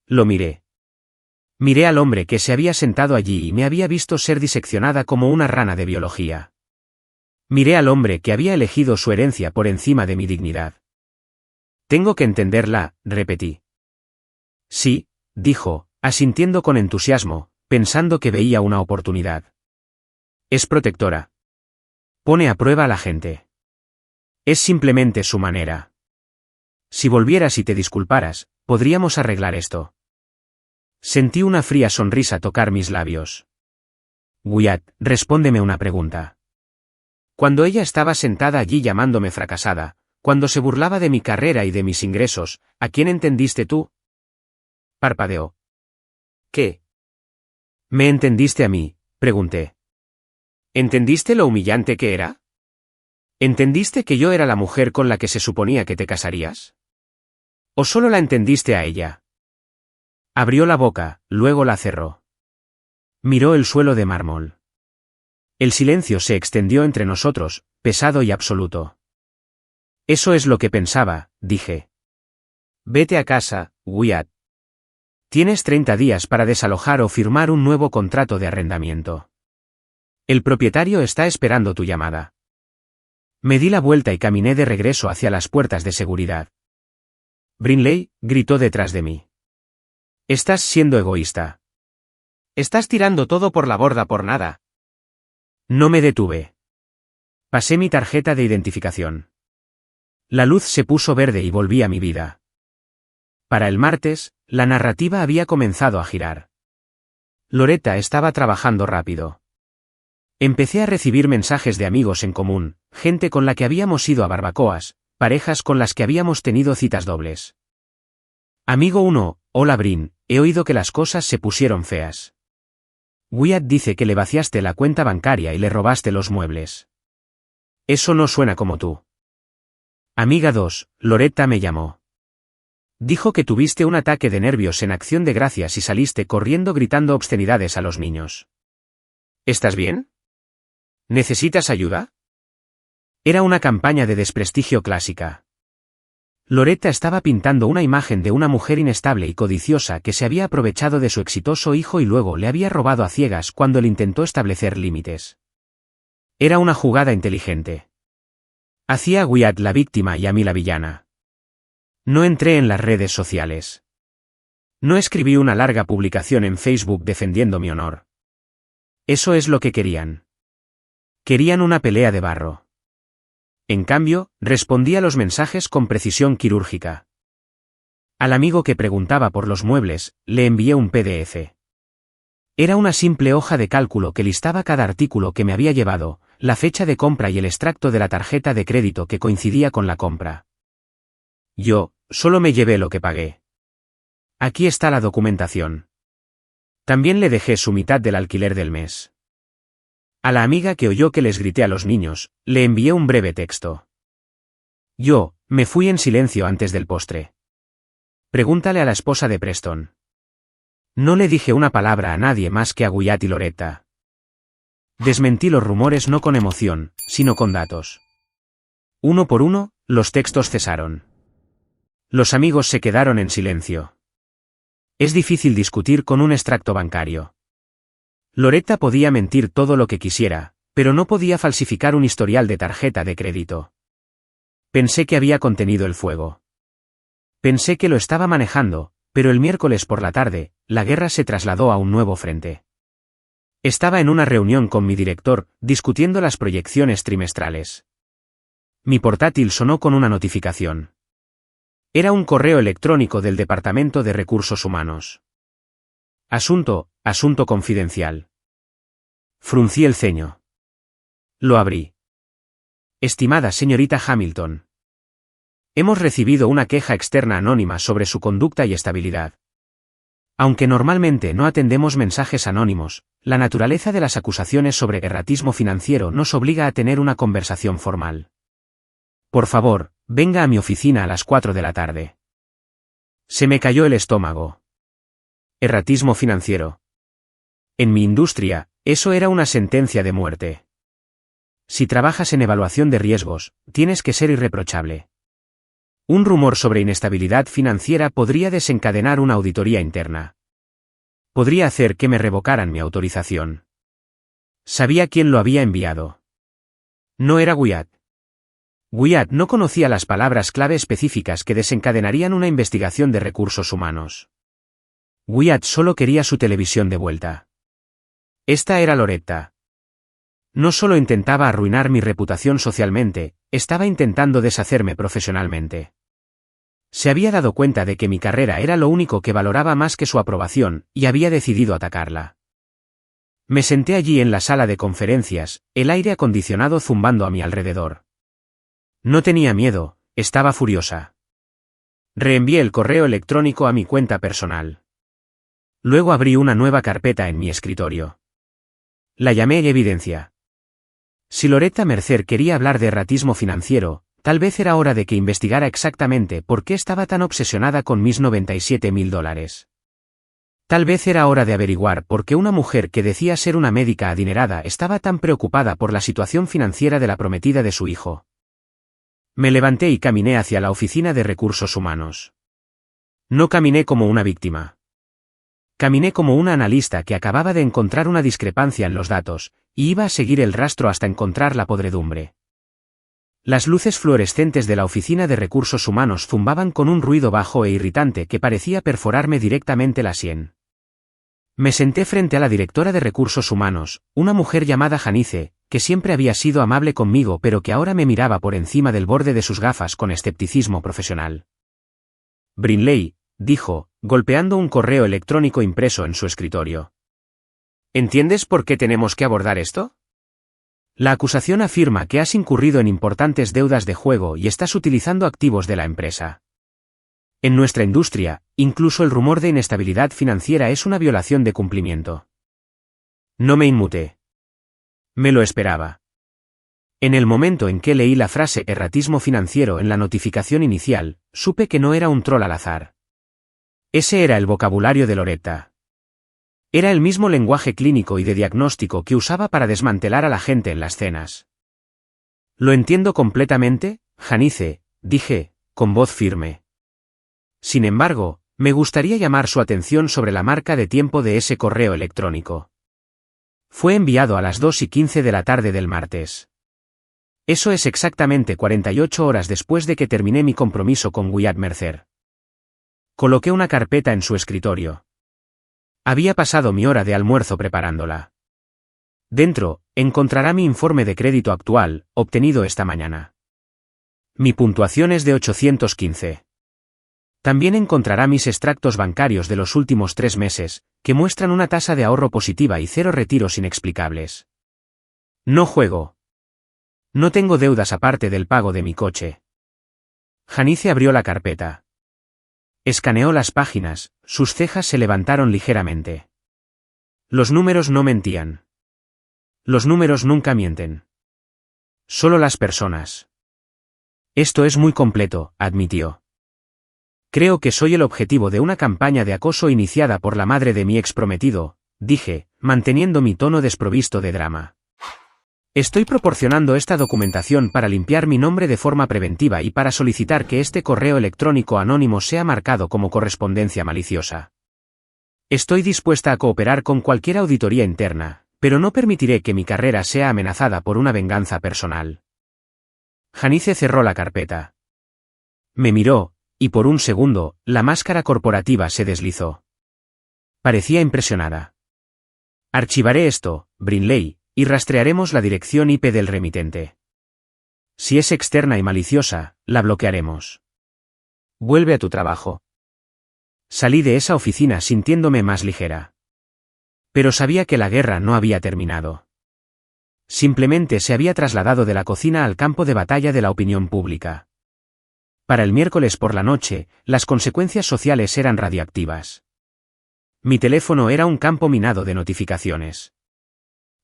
Lo miré. Miré al hombre que se había sentado allí y me había visto ser diseccionada como una rana de biología. Miré al hombre que había elegido su herencia por encima de mi dignidad. «Tengo que entenderla», repetí. «Sí», dijo, asintiendo con entusiasmo, pensando que veía una oportunidad. «Es protectora. Pone a prueba a la gente. Es simplemente su manera. Si volvieras y te disculparas, podríamos arreglar esto». Sentí una fría sonrisa tocar mis labios. «Wyatt, respóndeme una pregunta. Cuando ella estaba sentada allí llamándome fracasada, cuando se burlaba de mi carrera y de mis ingresos, ¿a quién entendiste tú?» Parpadeó. «¿Qué?» «¿Me entendiste a mí?», pregunté. «¿Entendiste lo humillante que era? ¿Entendiste que yo era la mujer con la que se suponía que te casarías? ¿O solo la entendiste a ella?» Abrió la boca, luego la cerró. Miró el suelo de mármol. El silencio se extendió entre nosotros, pesado y absoluto. «Eso es lo que pensaba», dije. «Vete a casa, Wyatt. Tienes 30 días para desalojar o firmar un nuevo contrato de arrendamiento. El propietario está esperando tu llamada». Me di la vuelta y caminé de regreso hacia las puertas de seguridad. «Brinley», gritó detrás de mí. «Estás siendo egoísta. Estás tirando todo por la borda por nada». No me detuve. Pasé mi tarjeta de identificación. La luz se puso verde y volví a mi vida. Para el martes, la narrativa había comenzado a girar. Loretta estaba trabajando rápido. Empecé a recibir mensajes de amigos en común, gente con la que habíamos ido a barbacoas, parejas con las que habíamos tenido citas dobles. «Amigo 1, hola Brin, he oído que las cosas se pusieron feas. Wyatt dice que le vaciaste la cuenta bancaria y le robaste los muebles. Eso no suena como tú». Amiga 2, Loretta me llamó. Dijo que tuviste un ataque de nervios en Acción de Gracias y saliste corriendo gritando obscenidades a los niños. ¿Estás bien? ¿Necesitas ayuda? Era una campaña de desprestigio clásica. Loretta estaba pintando una imagen de una mujer inestable y codiciosa que se había aprovechado de su exitoso hijo y luego le había robado a ciegas cuando él intentó establecer límites. Era una jugada inteligente. Hacía a Wyatt la víctima y a mí la villana. No entré en las redes sociales. No escribí una larga publicación en Facebook defendiendo mi honor. Eso es lo que querían. Querían una pelea de barro. En cambio, respondí a los mensajes con precisión quirúrgica. Al amigo que preguntaba por los muebles, le envié un PDF. Era una simple hoja de cálculo que listaba cada artículo que me había llevado, la fecha de compra y el extracto de la tarjeta de crédito que coincidía con la compra. Yo, solo me llevé lo que pagué. Aquí está la documentación. También le dejé su mitad del alquiler del mes. A la amiga que oyó que les grité a los niños, le envié un breve texto. Yo, Me fui en silencio antes del postre. Pregúntale a la esposa de Preston. No le dije una palabra a nadie más que a Wyatt y Loretta. Desmentí los rumores no con emoción, sino con datos. Uno por uno, los textos cesaron. Los amigos se quedaron en silencio. Es difícil discutir con un extracto bancario. Loretta podía mentir todo lo que quisiera, pero no podía falsificar un historial de tarjeta de crédito. Pensé que había contenido el fuego. Pensé que lo estaba manejando, pero el miércoles por la tarde, la guerra se trasladó a un nuevo frente. Estaba en una reunión con mi director, discutiendo las proyecciones trimestrales. Mi portátil sonó con una notificación. Era un correo electrónico del Departamento de Recursos Humanos. Asunto confidencial. Fruncí el ceño. Lo abrí. Estimada señorita Hamilton. Hemos recibido una queja externa anónima sobre su conducta y estabilidad. Aunque normalmente no atendemos mensajes anónimos, la naturaleza de las acusaciones sobre erratismo financiero nos obliga a tener una conversación formal. Por favor, venga a mi oficina a las 4 de la tarde. Se me cayó el estómago. Erratismo financiero. En mi industria, eso era una sentencia de muerte. Si trabajas en evaluación de riesgos, tienes que ser irreprochable. Un rumor sobre inestabilidad financiera podría desencadenar una auditoría interna. Podría hacer que me revocaran mi autorización. Sabía quién lo había enviado. No era Wyatt. Wyatt no conocía las palabras clave específicas que desencadenarían una investigación de recursos humanos. Wyatt solo quería su televisión de vuelta. Esta era Loretta. No solo intentaba arruinar mi reputación socialmente, estaba intentando deshacerme profesionalmente. Se había dado cuenta de que mi carrera era lo único que valoraba más que su aprobación, y había decidido atacarla. Me senté allí en la sala de conferencias, el aire acondicionado zumbando a mi alrededor. No tenía miedo, estaba furiosa. Reenvié el correo electrónico a mi cuenta personal. Luego abrí una nueva carpeta en mi escritorio. La llamé Evidencia. Si Loretta Mercer quería hablar de erratismo financiero, tal vez era hora de que investigara exactamente por qué estaba tan obsesionada con mis $97,000. Tal vez era hora de averiguar por qué una mujer que decía ser una médica adinerada estaba tan preocupada por la situación financiera de la prometida de su hijo. Me levanté y caminé hacia la oficina de recursos humanos. No caminé como una víctima. Caminé como una analista que acababa de encontrar una discrepancia en los datos, y iba a seguir el rastro hasta encontrar la podredumbre. Las luces fluorescentes de la oficina de recursos humanos zumbaban con un ruido bajo e irritante que parecía perforarme directamente la sien. Me senté frente a la directora de recursos humanos, una mujer llamada Janice, que siempre había sido amable conmigo pero que ahora me miraba por encima del borde de sus gafas con escepticismo profesional. Brinley, dijo, golpeando un correo electrónico impreso en su escritorio. ¿Entiendes por qué tenemos que abordar esto? La acusación afirma que has incurrido en importantes deudas de juego y estás utilizando activos de la empresa. En nuestra industria, incluso el rumor de inestabilidad financiera es una violación de cumplimiento. No me inmuté. Me lo esperaba. En el momento en que leí la frase erratismo financiero en la notificación inicial, supe que no era un troll al azar. Ese era el vocabulario de Loretta. Era el mismo lenguaje clínico y de diagnóstico que usaba para desmantelar a la gente en las cenas. Lo entiendo completamente, Janice, dije, con voz firme. Sin embargo, me gustaría llamar su atención sobre la marca de tiempo de ese correo electrónico. Fue enviado a las 2:15 de la tarde del martes. Eso es exactamente 48 horas después de que terminé mi compromiso con Wyatt Mercer. Coloqué una carpeta en su escritorio. Había pasado mi hora de almuerzo preparándola. Dentro, encontrará mi informe de crédito actual, obtenido esta mañana. Mi puntuación es de 815. También encontrará mis extractos bancarios de los últimos 3 meses, que muestran una tasa de ahorro positiva y 0 retiros inexplicables. No juego. No tengo deudas aparte del pago de mi coche. Janice abrió la carpeta. Escaneó las páginas, sus cejas se levantaron ligeramente. Los números no mentían. Los números nunca mienten. Solo las personas. Esto es muy completo, admitió. Creo que soy el objetivo de una campaña de acoso iniciada por la madre de mi ex prometido, dije, manteniendo mi tono desprovisto de drama. Estoy proporcionando esta documentación para limpiar mi nombre de forma preventiva y para solicitar que este correo electrónico anónimo sea marcado como correspondencia maliciosa. Estoy dispuesta a cooperar con cualquier auditoría interna, pero no permitiré que mi carrera sea amenazada por una venganza personal. Janice cerró la carpeta. Me miró, y por un segundo, la máscara corporativa se deslizó. Parecía impresionada. Archivaré esto, Brinley, y rastrearemos la dirección IP del remitente. Si es externa y maliciosa, la bloquearemos. Vuelve a tu trabajo. Salí de esa oficina sintiéndome más ligera. Pero sabía que la guerra no había terminado. Simplemente se había trasladado de la cocina al campo de batalla de la opinión pública. Para el miércoles por la noche, las consecuencias sociales eran radioactivas. Mi teléfono era un campo minado de notificaciones.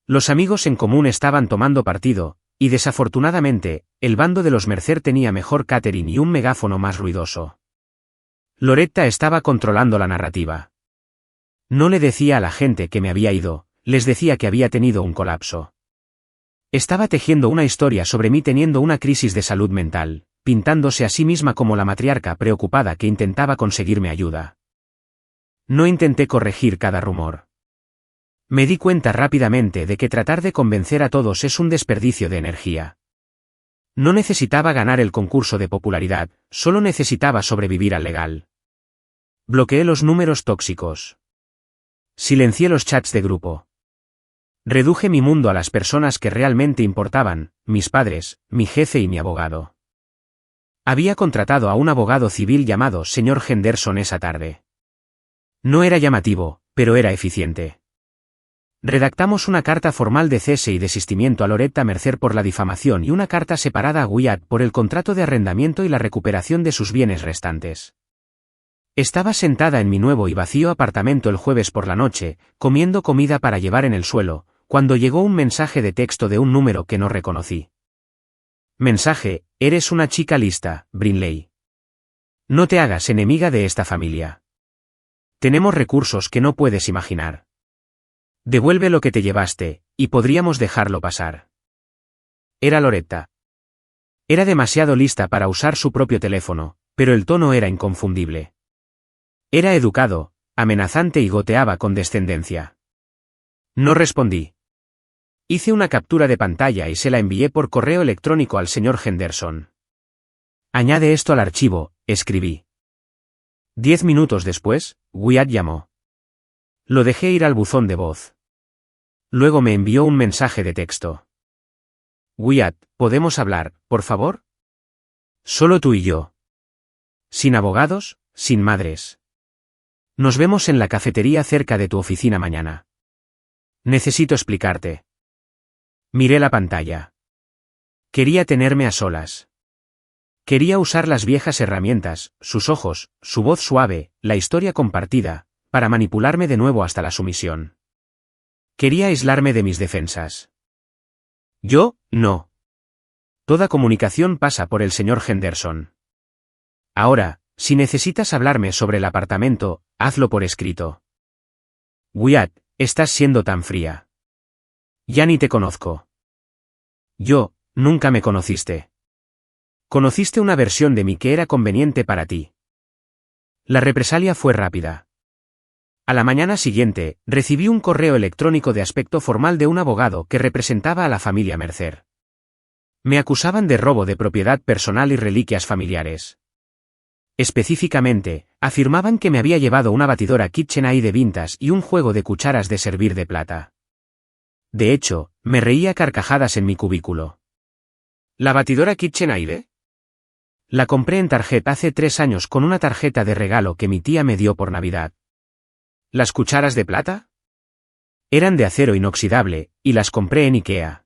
Los amigos en común estaban tomando partido, y desafortunadamente, el bando de los Mercer tenía mejor catering y un megáfono más ruidoso. Loretta estaba controlando la narrativa. No le decía a la gente que me había ido, les decía que había tenido un colapso. Estaba tejiendo una historia sobre mí teniendo una crisis de salud mental, pintándose a sí misma como la matriarca preocupada que intentaba conseguirme ayuda. No intenté corregir cada rumor. Me di cuenta rápidamente de que tratar de convencer a todos es un desperdicio de energía. No necesitaba ganar el concurso de popularidad, solo necesitaba sobrevivir al legal. Bloqueé los números tóxicos. Silencié los chats de grupo. Reduje mi mundo a las personas que realmente importaban, mis padres, mi jefe y mi abogado. Había contratado a un abogado civil llamado señor Henderson esa tarde. No era llamativo, pero era eficiente. Redactamos una carta formal de cese y desistimiento a Loretta Mercer por la difamación y una carta separada a Wyatt por el contrato de arrendamiento y la recuperación de sus bienes restantes. Estaba sentada en mi nuevo y vacío apartamento el jueves por la noche, comiendo comida para llevar en el suelo, cuando llegó un mensaje de texto de un número que no reconocí. Mensaje: eres una chica lista, Brinley. No te hagas enemiga de esta familia. Tenemos recursos que no puedes imaginar. Devuelve lo que te llevaste, y podríamos dejarlo pasar. Era Loretta. Era demasiado lista para usar su propio teléfono, pero el tono era inconfundible. Era educado, amenazante y goteaba con descendencia. No respondí. Hice una captura de pantalla y se la envié por correo electrónico al señor Henderson. Añade esto al archivo, escribí. 10 minutos después, Wyatt llamó. Lo dejé ir al buzón de voz. Luego me envió un mensaje de texto. Wyatt, ¿podemos hablar, por favor? Solo tú y yo. Sin abogados, sin madres. Nos vemos en la cafetería cerca de tu oficina mañana. Necesito explicarte. Miré la pantalla. Quería tenerme a solas. Quería usar las viejas herramientas, sus ojos, su voz suave, la historia compartida, para manipularme de nuevo hasta la sumisión. Quería aislarme de mis defensas. Yo, no. Toda comunicación pasa por el señor Henderson. Ahora, si necesitas hablarme sobre el apartamento, hazlo por escrito. Wyatt, estás siendo tan fría. Ya ni te conozco. Yo, nunca me conociste. Conociste una versión de mí que era conveniente para ti. La represalia fue rápida. A la mañana siguiente, recibí un correo electrónico de aspecto formal de un abogado que representaba a la familia Mercer. Me acusaban de robo de propiedad personal y reliquias familiares. Específicamente, afirmaban que me había llevado una batidora KitchenAid de vintage y un juego de cucharas de servir de plata. De hecho, me reía a carcajadas en mi cubículo. ¿La batidora KitchenAid? La compré en Target hace 3 años con una tarjeta de regalo que mi tía me dio por Navidad. ¿Las cucharas de plata? Eran de acero inoxidable, y las compré en Ikea.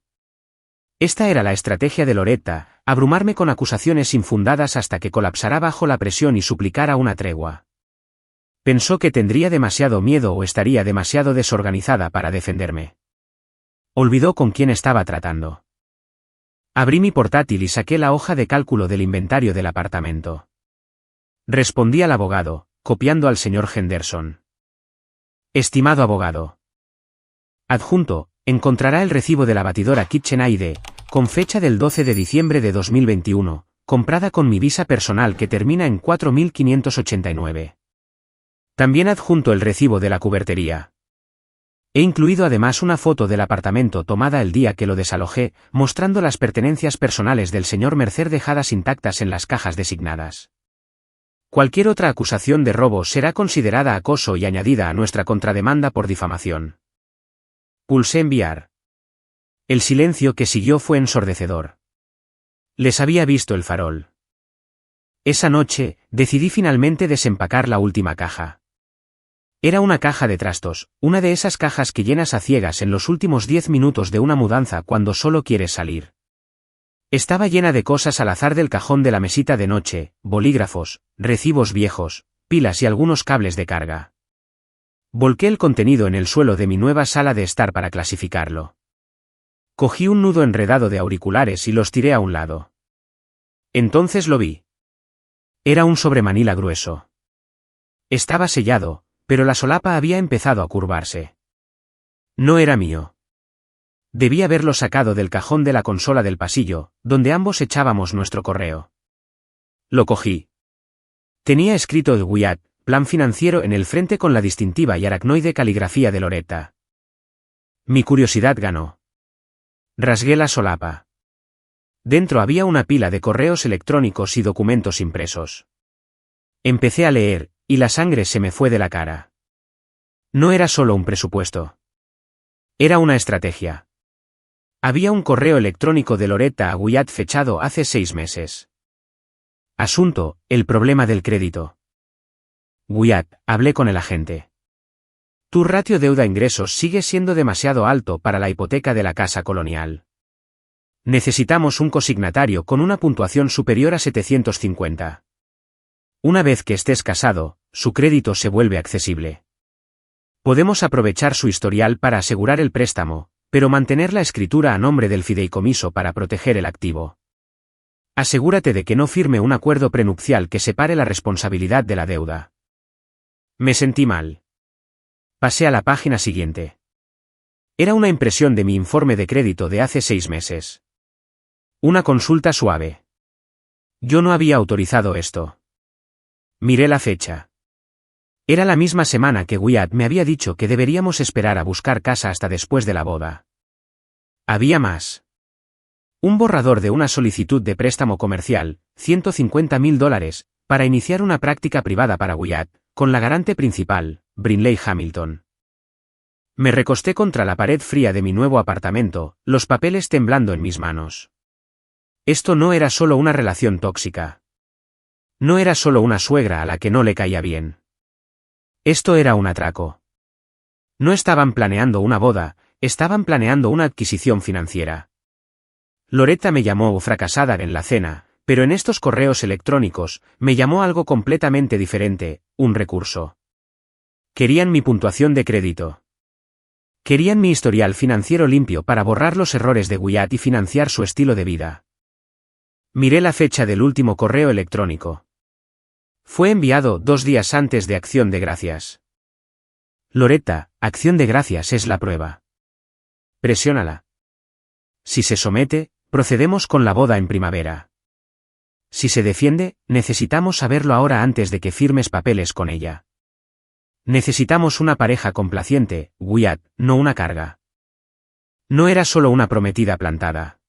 Esta era la estrategia de Loretta, abrumarme con acusaciones infundadas hasta que colapsara bajo la presión y suplicara una tregua. Pensó que tendría demasiado miedo o estaría demasiado desorganizada para defenderme. Olvidó con quién estaba tratando. Abrí mi portátil y saqué la hoja de cálculo del inventario del apartamento. Respondí al abogado, copiando al señor Henderson. Estimado abogado. Adjunto, encontrará el recibo de la batidora KitchenAid, con fecha del 12 de diciembre de 2021, comprada con mi visa personal que termina en 4589. También adjunto el recibo de la cubertería. He incluido además una foto del apartamento tomada el día que lo desalojé, mostrando las pertenencias personales del señor Mercer dejadas intactas en las cajas designadas. Cualquier otra acusación de robo será considerada acoso y añadida a nuestra contrademanda por difamación. Pulsé enviar. El silencio que siguió fue ensordecedor. Les había visto el farol. Esa noche, decidí finalmente desempacar la última caja. Era una caja de trastos, una de esas cajas que llenas a ciegas en los últimos 10 minutos de una mudanza cuando solo quieres salir. Estaba llena de cosas al azar del cajón de la mesita de noche, bolígrafos, recibos viejos, pilas y algunos cables de carga. Volqué el contenido en el suelo de mi nueva sala de estar para clasificarlo. Cogí un nudo enredado de auriculares y los tiré a un lado. Entonces lo vi. Era un sobremanila grueso. Estaba sellado, pero la solapa había empezado a curvarse. No era mío. Debí haberlo sacado del cajón de la consola del pasillo, donde ambos echábamos nuestro correo. Lo cogí. Tenía escrito el Wyatt, plan financiero en el frente con la distintiva y aracnoide caligrafía de Loretta. Mi curiosidad ganó. Rasgué la solapa. Dentro había una pila de correos electrónicos y documentos impresos. Empecé a leer, y la sangre se me fue de la cara. No era solo un presupuesto. Era una estrategia. Había un correo electrónico de Loretta a Wyatt fechado hace 6 meses. Asunto, el problema del crédito. Wyatt, hablé con el agente. Tu ratio deuda-ingresos sigue siendo demasiado alto para la hipoteca de la casa colonial. Necesitamos un cosignatario con una puntuación superior a 750. Una vez que estés casado, su crédito se vuelve accesible. Podemos aprovechar su historial para asegurar el préstamo, pero mantener la escritura a nombre del fideicomiso para proteger el activo. Asegúrate de que no firme un acuerdo prenupcial que separe la responsabilidad de la deuda. Me sentí mal. Pasé a la página siguiente. Era una impresión de mi informe de crédito de hace 6 meses. Una consulta suave. Yo no había autorizado esto. Miré la fecha. Era la misma semana que Wyatt me había dicho que deberíamos esperar a buscar casa hasta después de la boda. Había más. Un borrador de una solicitud de préstamo comercial, $150.000, para iniciar una práctica privada para Wyatt, con la garante principal, Brinley Hamilton. Me recosté contra la pared fría de mi nuevo apartamento, los papeles temblando en mis manos. Esto no era solo una relación tóxica. No era solo una suegra a la que no le caía bien. Esto era un atraco. No estaban planeando una boda, estaban planeando una adquisición financiera. Loretta me llamó fracasada en la cena, pero en estos correos electrónicos, me llamó algo completamente diferente, un recurso. Querían mi puntuación de crédito. Querían mi historial financiero limpio para borrar los errores de Wyatt y financiar su estilo de vida. Miré la fecha del último correo electrónico. Fue enviado 2 días antes de Acción de Gracias. Loretta, Acción de Gracias es la prueba. Presiónala. Si se somete, procedemos con la boda en primavera. Si se defiende, necesitamos saberlo ahora antes de que firmes papeles con ella. Necesitamos una pareja complaciente, Wyatt, no una carga. No era solo una prometida plantada.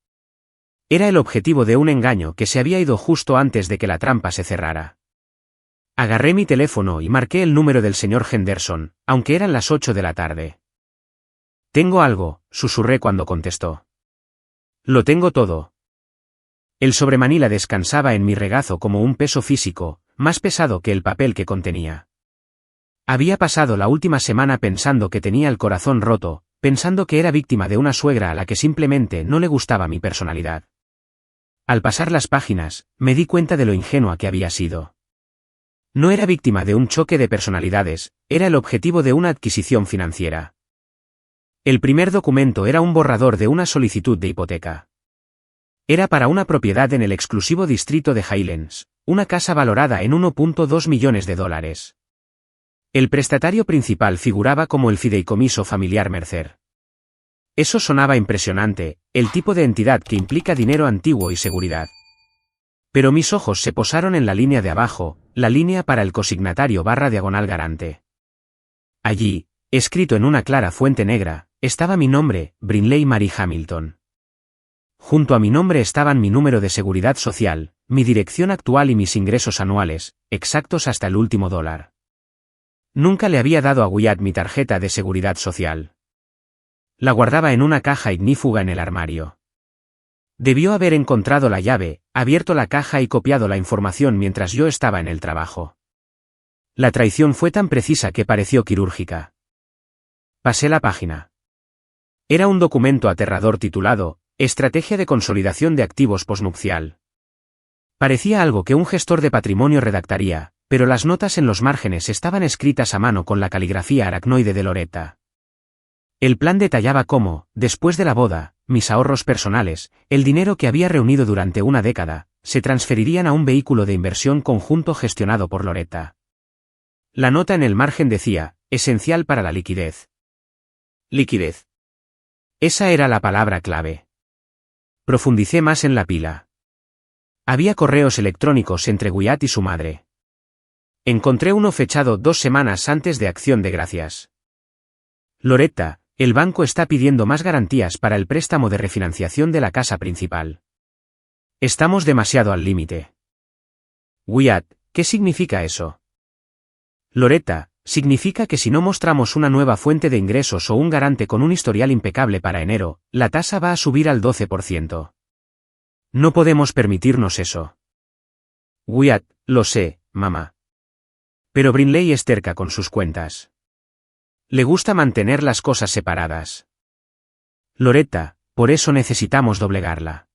Era el objetivo de un engaño que se había ido justo antes de que la trampa se cerrara. Agarré mi teléfono y marqué el número del señor Henderson, aunque eran las 8 de la tarde. Tengo algo, susurré cuando contestó. Lo tengo todo. El sobremanila descansaba en mi regazo como un peso físico, más pesado que el papel que contenía. Había pasado la última semana pensando que tenía el corazón roto, pensando que era víctima de una suegra a la que simplemente no le gustaba mi personalidad. Al pasar las páginas, me di cuenta de lo ingenua que había sido. No era víctima de un choque de personalidades, era el objetivo de una adquisición financiera. El primer documento era un borrador de una solicitud de hipoteca. Era para una propiedad en el exclusivo distrito de Highlands, una casa valorada en $1.2 millones. El prestatario principal figuraba como el fideicomiso familiar Mercer. Eso sonaba impresionante, el tipo de entidad que implica dinero antiguo y seguridad. Pero mis ojos se posaron en la línea de abajo, la línea para el consignatario /diagonal garante. Allí, escrito en una clara fuente negra, estaba mi nombre, Brinley Mary Hamilton. Junto a mi nombre estaban mi número de seguridad social, mi dirección actual y mis ingresos anuales, exactos hasta el último dólar. Nunca le había dado a Wyatt mi tarjeta de seguridad social. La guardaba en una caja ignífuga en el armario. Debió haber encontrado la llave, abierto la caja y copiado la información mientras yo estaba en el trabajo. La traición fue tan precisa que pareció quirúrgica. Pasé la página. Era un documento aterrador titulado Estrategia de consolidación de activos posnupcial. Parecía algo que un gestor de patrimonio redactaría, pero las notas en los márgenes estaban escritas a mano con la caligrafía aracnoide de Loretta. El plan detallaba cómo, después de la boda, mis ahorros personales, el dinero que había reunido durante una década, se transferirían a un vehículo de inversión conjunto gestionado por Loretta. La nota en el margen decía, esencial para la liquidez. Liquidez. Esa era la palabra clave. Profundicé más en la pila. Había correos electrónicos entre Wyatt y su madre. Encontré uno fechado 2 semanas antes de Acción de Gracias. Loretta, el banco está pidiendo más garantías para el préstamo de refinanciación de la casa principal. Estamos demasiado al límite. Wyatt, ¿qué significa eso? Loretta, significa que si no mostramos una nueva fuente de ingresos o un garante con un historial impecable para enero, la tasa va a subir al 12%. No podemos permitirnos eso. Wyatt, lo sé, mamá. Pero Brinley es terca con sus cuentas. Le gusta mantener las cosas separadas. Loretta, por eso necesitamos doblegarla.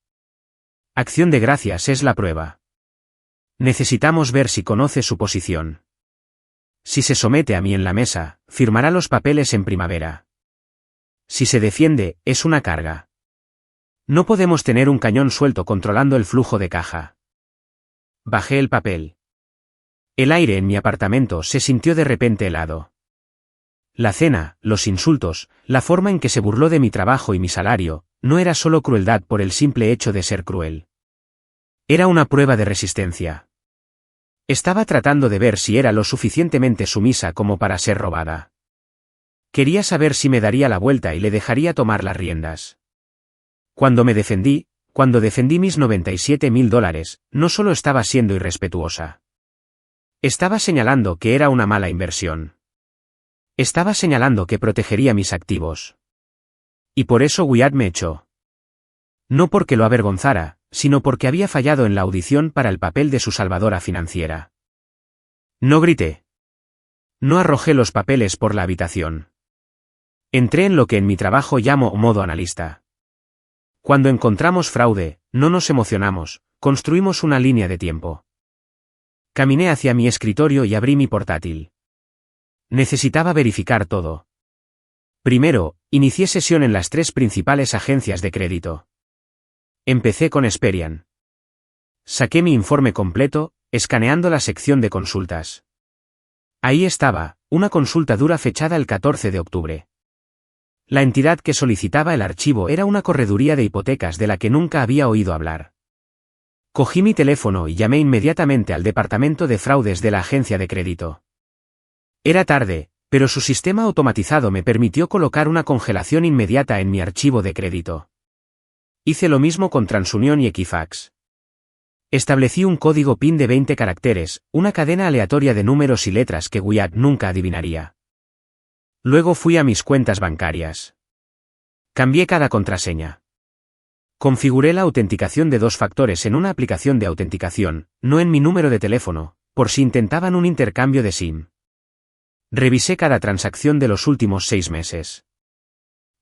Acción de Gracias es la prueba. Necesitamos ver si conoce su posición. Si se somete a mí en la mesa, firmará los papeles en primavera. Si se defiende, es una carga. No podemos tener un cañón suelto controlando el flujo de caja. Bajé el papel. El aire en mi apartamento se sintió de repente helado. La cena, los insultos, la forma en que se burló de mi trabajo y mi salario, no era solo crueldad por el simple hecho de ser cruel. Era una prueba de resistencia. Estaba tratando de ver si era lo suficientemente sumisa como para ser robada. Quería saber si me daría la vuelta y le dejaría tomar las riendas. Cuando defendí mis $97.000, no solo estaba siendo irrespetuosa. Estaba señalando que era una mala inversión. Estaba señalando que protegería mis activos. Y por eso Wyatt me echó. No porque lo avergonzara, sino porque había fallado en la audición para el papel de su salvadora financiera. No grité. No arrojé los papeles por la habitación. Entré en lo que en mi trabajo llamo modo analista. Cuando encontramos fraude, no nos emocionamos, construimos una línea de tiempo. Caminé hacia mi escritorio y abrí mi portátil. Necesitaba verificar todo. Primero, inicié sesión en las 3 principales agencias de crédito. Empecé con Experian. Saqué mi informe completo, escaneando la sección de consultas. Ahí estaba, una consulta dura fechada el 14 de octubre. La entidad que solicitaba el archivo era una correduría de hipotecas de la que nunca había oído hablar. Cogí mi teléfono y llamé inmediatamente al departamento de fraudes de la agencia de crédito. Era tarde, pero su sistema automatizado me permitió colocar una congelación inmediata en mi archivo de crédito. Hice lo mismo con TransUnion y Equifax. Establecí un código PIN de 20 caracteres, una cadena aleatoria de números y letras que Wyatt nunca adivinaría. Luego fui a mis cuentas bancarias. Cambié cada contraseña. Configuré la autenticación de 2 factores en una aplicación de autenticación, no en mi número de teléfono, por si intentaban un intercambio de SIM. Revisé cada transacción de los últimos 6 meses.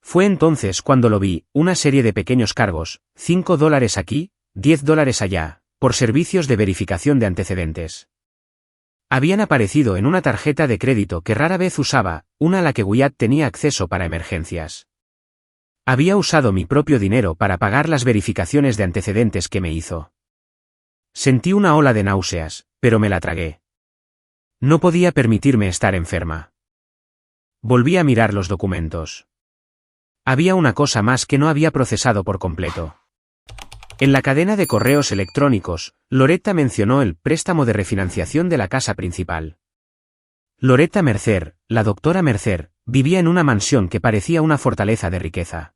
Fue entonces cuando lo vi, una serie de pequeños cargos, $5 aquí, $10 allá, por servicios de verificación de antecedentes. Habían aparecido en una tarjeta de crédito que rara vez usaba, una a la que Wyatt tenía acceso para emergencias. Había usado mi propio dinero para pagar las verificaciones de antecedentes que me hizo. Sentí una ola de náuseas, pero me la tragué. No podía permitirme estar enferma. Volví a mirar los documentos. Había una cosa más que no había procesado por completo. En la cadena de correos electrónicos, Loretta mencionó el préstamo de refinanciación de la casa principal. Loretta Mercer, la doctora Mercer, vivía en una mansión que parecía una fortaleza de riqueza.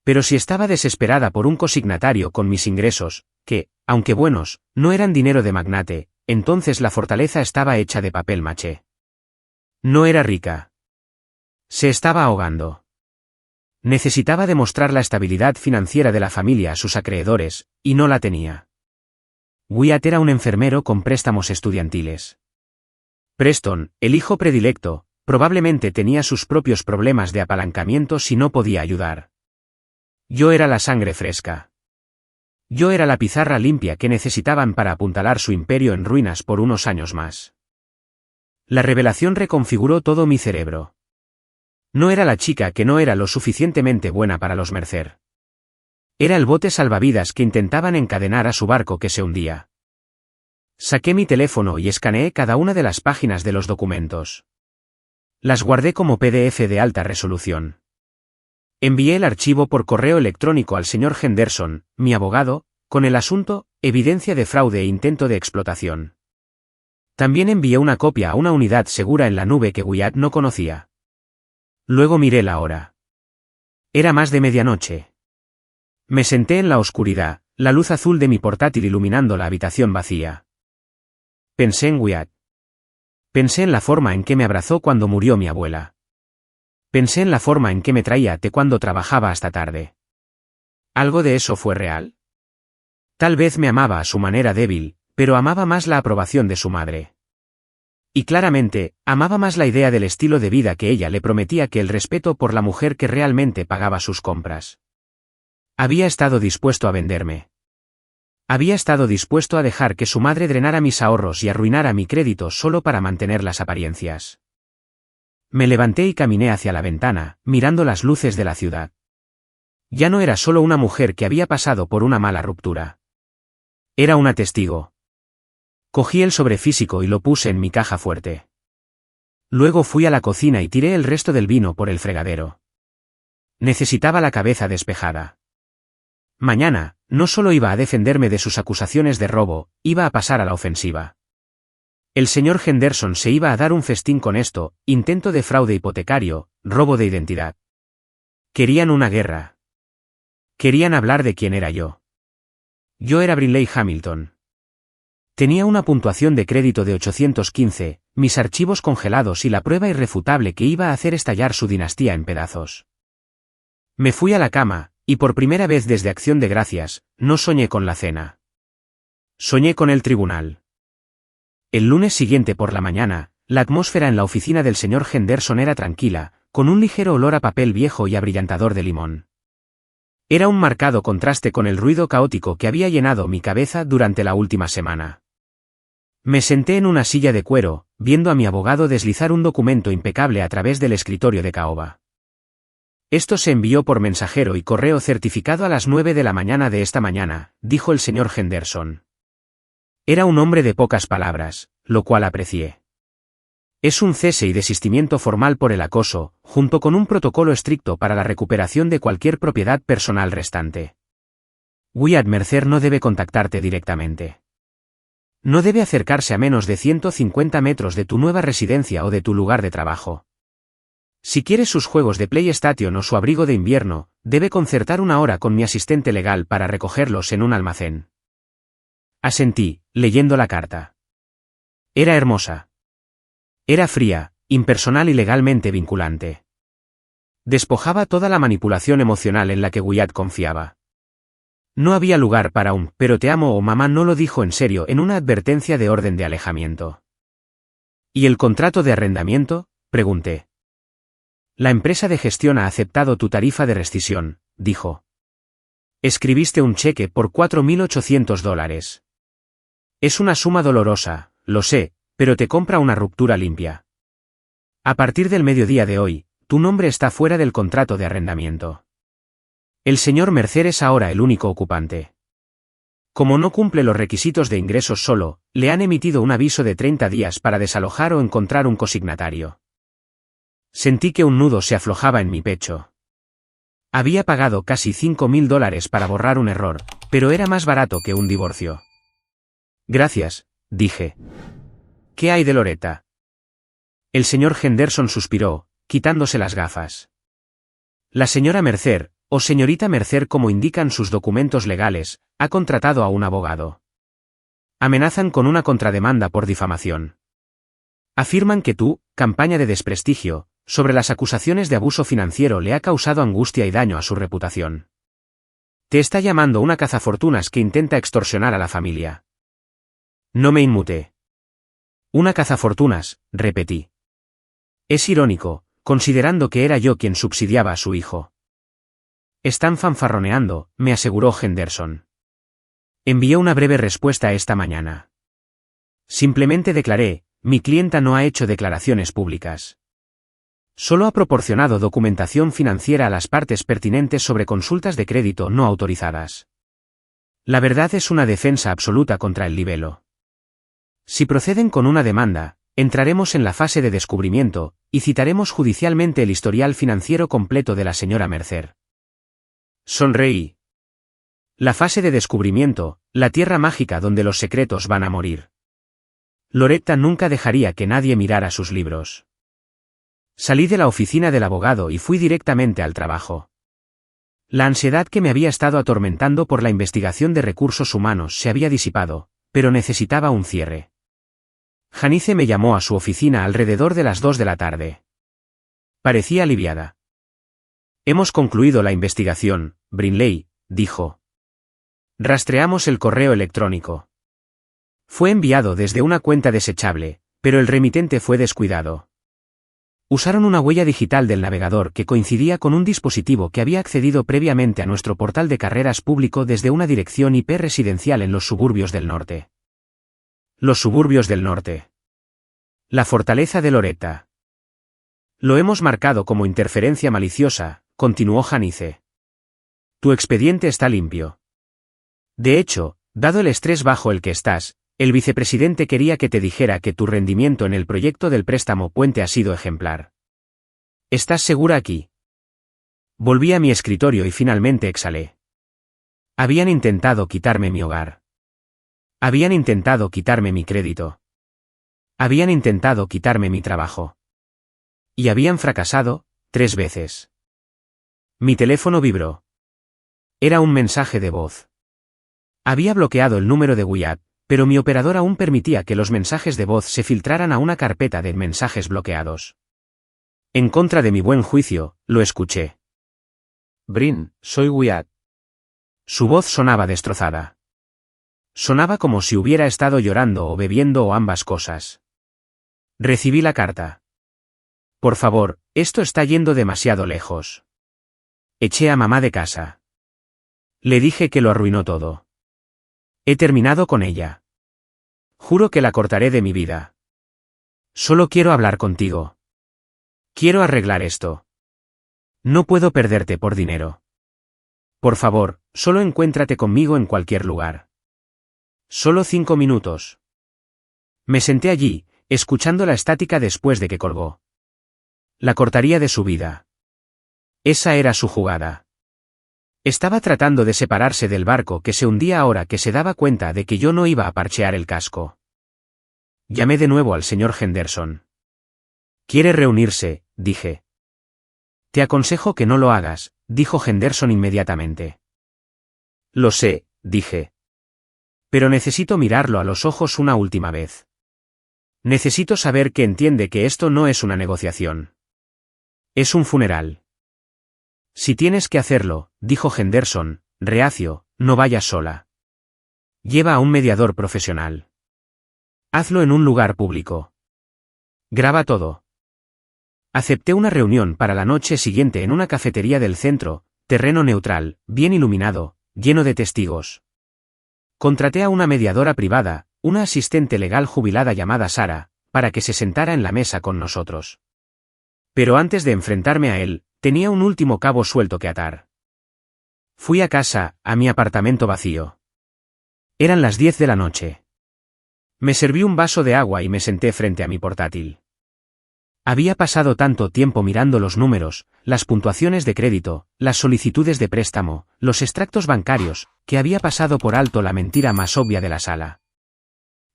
Pero si estaba desesperada por un consignatario con mis ingresos, que, aunque buenos, no eran dinero de magnate, entonces la fortaleza estaba hecha de papel maché. No era rica. Se estaba ahogando. Necesitaba demostrar la estabilidad financiera de la familia a sus acreedores, y no la tenía. Wyatt era un enfermero con préstamos estudiantiles. Preston, el hijo predilecto, probablemente tenía sus propios problemas de apalancamiento si no podía ayudar. Yo era la sangre fresca. Yo era la pizarra limpia que necesitaban para apuntalar su imperio en ruinas por unos años más. La revelación reconfiguró todo mi cerebro. No era la chica que no era lo suficientemente buena para los Mercer. Era el bote salvavidas que intentaban encadenar a su barco que se hundía. Saqué mi teléfono y escaneé cada una de las páginas de los documentos. Las guardé como PDF de alta resolución. Envié el archivo por correo electrónico al señor Henderson, mi abogado, con el asunto, evidencia de fraude e intento de explotación. También envié una copia a una unidad segura en la nube que Wyatt no conocía. Luego miré la hora. Era más de medianoche. Me senté en la oscuridad, la luz azul de mi portátil iluminando la habitación vacía. Pensé en Wyatt. Pensé en la forma en que me abrazó cuando murió mi abuela. Pensé en la forma en que me traía té cuando trabajaba hasta tarde. ¿Algo de eso fue real? Tal vez me amaba a su manera débil, pero amaba más la aprobación de su madre. Y claramente, amaba más la idea del estilo de vida que ella le prometía que el respeto por la mujer que realmente pagaba sus compras. Había estado dispuesto a venderme. Había estado dispuesto a dejar que su madre drenara mis ahorros y arruinara mi crédito solo para mantener las apariencias. Me levanté y caminé hacia la ventana, mirando las luces de la ciudad. Ya no era solo una mujer que había pasado por una mala ruptura. Era una testigo. Cogí el sobre físico y lo puse en mi caja fuerte. Luego fui a la cocina y tiré el resto del vino por el fregadero. Necesitaba la cabeza despejada. Mañana, no solo iba a defenderme de sus acusaciones de robo, iba a pasar a la ofensiva. El señor Henderson se iba a dar un festín con esto, intento de fraude hipotecario, robo de identidad. Querían una guerra. Querían hablar de quién era yo. Yo era Brinley Hamilton. Tenía una puntuación de crédito de 815, mis archivos congelados y la prueba irrefutable que iba a hacer estallar su dinastía en pedazos. Me fui a la cama, y por primera vez desde Acción de Gracias, no soñé con la cena. Soñé con el tribunal. El lunes siguiente por la mañana, la atmósfera en la oficina del señor Henderson era tranquila, con un ligero olor a papel viejo y abrillantador de limón. Era un marcado contraste con el ruido caótico que había llenado mi cabeza durante la última semana. Me senté en una silla de cuero, viendo a mi abogado deslizar un documento impecable a través del escritorio de caoba. Esto se envió por mensajero y correo certificado a las 9 de la mañana de esta mañana, dijo el señor Henderson. Era un hombre de pocas palabras, lo cual aprecié. Es un cese y desistimiento formal por el acoso, junto con un protocolo estricto para la recuperación de cualquier propiedad personal restante. Wyatt Mercer no debe contactarte directamente. No debe acercarse a menos de 150 metros de tu nueva residencia o de tu lugar de trabajo. Si quieres sus juegos de PlayStation o su abrigo de invierno, debe concertar una hora con mi asistente legal para recogerlos en un almacén. Asentí, leyendo la carta. Era hermosa. Era fría, impersonal y legalmente vinculante. Despojaba toda la manipulación emocional en la que Wyatt confiaba. No había lugar para un «pero te amo» o «mamá no lo dijo en serio» en una advertencia de orden de alejamiento. ¿Y el contrato de arrendamiento?, pregunté. La empresa de gestión ha aceptado tu tarifa de rescisión, dijo. Escribiste un cheque por $4.800. Es una suma dolorosa, lo sé, pero te compra una ruptura limpia. A partir del mediodía de hoy, tu nombre está fuera del contrato de arrendamiento. El señor Mercer es ahora el único ocupante. Como no cumple los requisitos de ingresos solo, le han emitido un aviso de 30 días para desalojar o encontrar un consignatario. Sentí que un nudo se aflojaba en mi pecho. Había pagado casi $5.000 para borrar un error, pero era más barato que un divorcio. Gracias, dije. ¿Qué hay de Loretta? El señor Henderson suspiró, quitándose las gafas. La señora Mercer, o señorita Mercer como indican sus documentos legales, ha contratado a un abogado. Amenazan con una contrademanda por difamación. Afirman que tu campaña de desprestigio sobre las acusaciones de abuso financiero le ha causado angustia y daño a su reputación. Te está llamando una cazafortunas que intenta extorsionar a la familia. No me inmuté. Una cazafortunas, repetí. Es irónico, considerando que era yo quien subsidiaba a su hijo. Están fanfarroneando, me aseguró Henderson. Envié una breve respuesta esta mañana. Simplemente declaré, mi clienta no ha hecho declaraciones públicas. Solo ha proporcionado documentación financiera a las partes pertinentes sobre consultas de crédito no autorizadas. La verdad es una defensa absoluta contra el libelo. Si proceden con una demanda, entraremos en la fase de descubrimiento, y citaremos judicialmente el historial financiero completo de la señora Mercer. Sonreí. La fase de descubrimiento, la tierra mágica donde los secretos van a morir. Loretta nunca dejaría que nadie mirara sus libros. Salí de la oficina del abogado y fui directamente al trabajo. La ansiedad que me había estado atormentando por la investigación de recursos humanos se había disipado, pero necesitaba un cierre. Janice me llamó a su oficina alrededor de las 2 de la tarde. Parecía aliviada. Hemos concluido la investigación, Brinley, dijo. Rastreamos el correo electrónico. Fue enviado desde una cuenta desechable, pero el remitente fue descuidado. Usaron una huella digital del navegador que coincidía con un dispositivo que había accedido previamente a nuestro portal de carreras público desde una dirección IP residencial en los suburbios del norte. Los suburbios del norte. La fortaleza de Loretta. Lo hemos marcado como interferencia maliciosa, continuó Janice. Tu expediente está limpio. De hecho, dado el estrés bajo el que estás, el vicepresidente quería que te dijera que tu rendimiento en el proyecto del préstamo puente ha sido ejemplar. ¿Estás segura aquí? Volví a mi escritorio y finalmente exhalé. Habían intentado quitarme mi hogar. Habían intentado quitarme mi crédito. Habían intentado quitarme mi trabajo. Y habían fracasado, 3 veces. Mi teléfono vibró. Era un mensaje de voz. Había bloqueado el número de Wyatt, pero mi operador aún permitía que los mensajes de voz se filtraran a una carpeta de mensajes bloqueados. En contra de mi buen juicio, lo escuché. Brin, soy Wyatt. Su voz sonaba destrozada. Sonaba como si hubiera estado llorando o bebiendo o ambas cosas. Recibí la carta. Por favor, esto está yendo demasiado lejos. Eché a mamá de casa. Le dije que lo arruinó todo. He terminado con ella. Juro que la cortaré de mi vida. Solo quiero hablar contigo. Quiero arreglar esto. No puedo perderte por dinero. Por favor, solo encuéntrate conmigo en cualquier lugar. Solo 5 minutos. Me senté allí, escuchando la estática después de que colgó. La cortaría de su vida. Esa era su jugada. Estaba tratando de separarse del barco que se hundía ahora que se daba cuenta de que yo no iba a parchear el casco. Llamé de nuevo al señor Henderson. ¿Quiere reunirse?, dije. Te aconsejo que no lo hagas, dijo Henderson inmediatamente. Lo sé, dije. Pero necesito mirarlo a los ojos una última vez. Necesito saber que entiende que esto no es una negociación. Es un funeral. Si tienes que hacerlo, dijo Henderson, reacio, no vayas sola. Lleva a un mediador profesional. Hazlo en un lugar público. Graba todo. Acepté una reunión para la noche siguiente en una cafetería del centro, terreno neutral, bien iluminado, lleno de testigos. Contraté a una mediadora privada, una asistente legal jubilada llamada Sara, para que se sentara en la mesa con nosotros. Pero antes de enfrentarme a él, tenía un último cabo suelto que atar. Fui a casa, a mi apartamento vacío. Eran las 10 de la noche. Me serví un vaso de agua y me senté frente a mi portátil. Había pasado tanto tiempo mirando los números, las puntuaciones de crédito, las solicitudes de préstamo, los extractos bancarios, que había pasado por alto la mentira más obvia de la sala.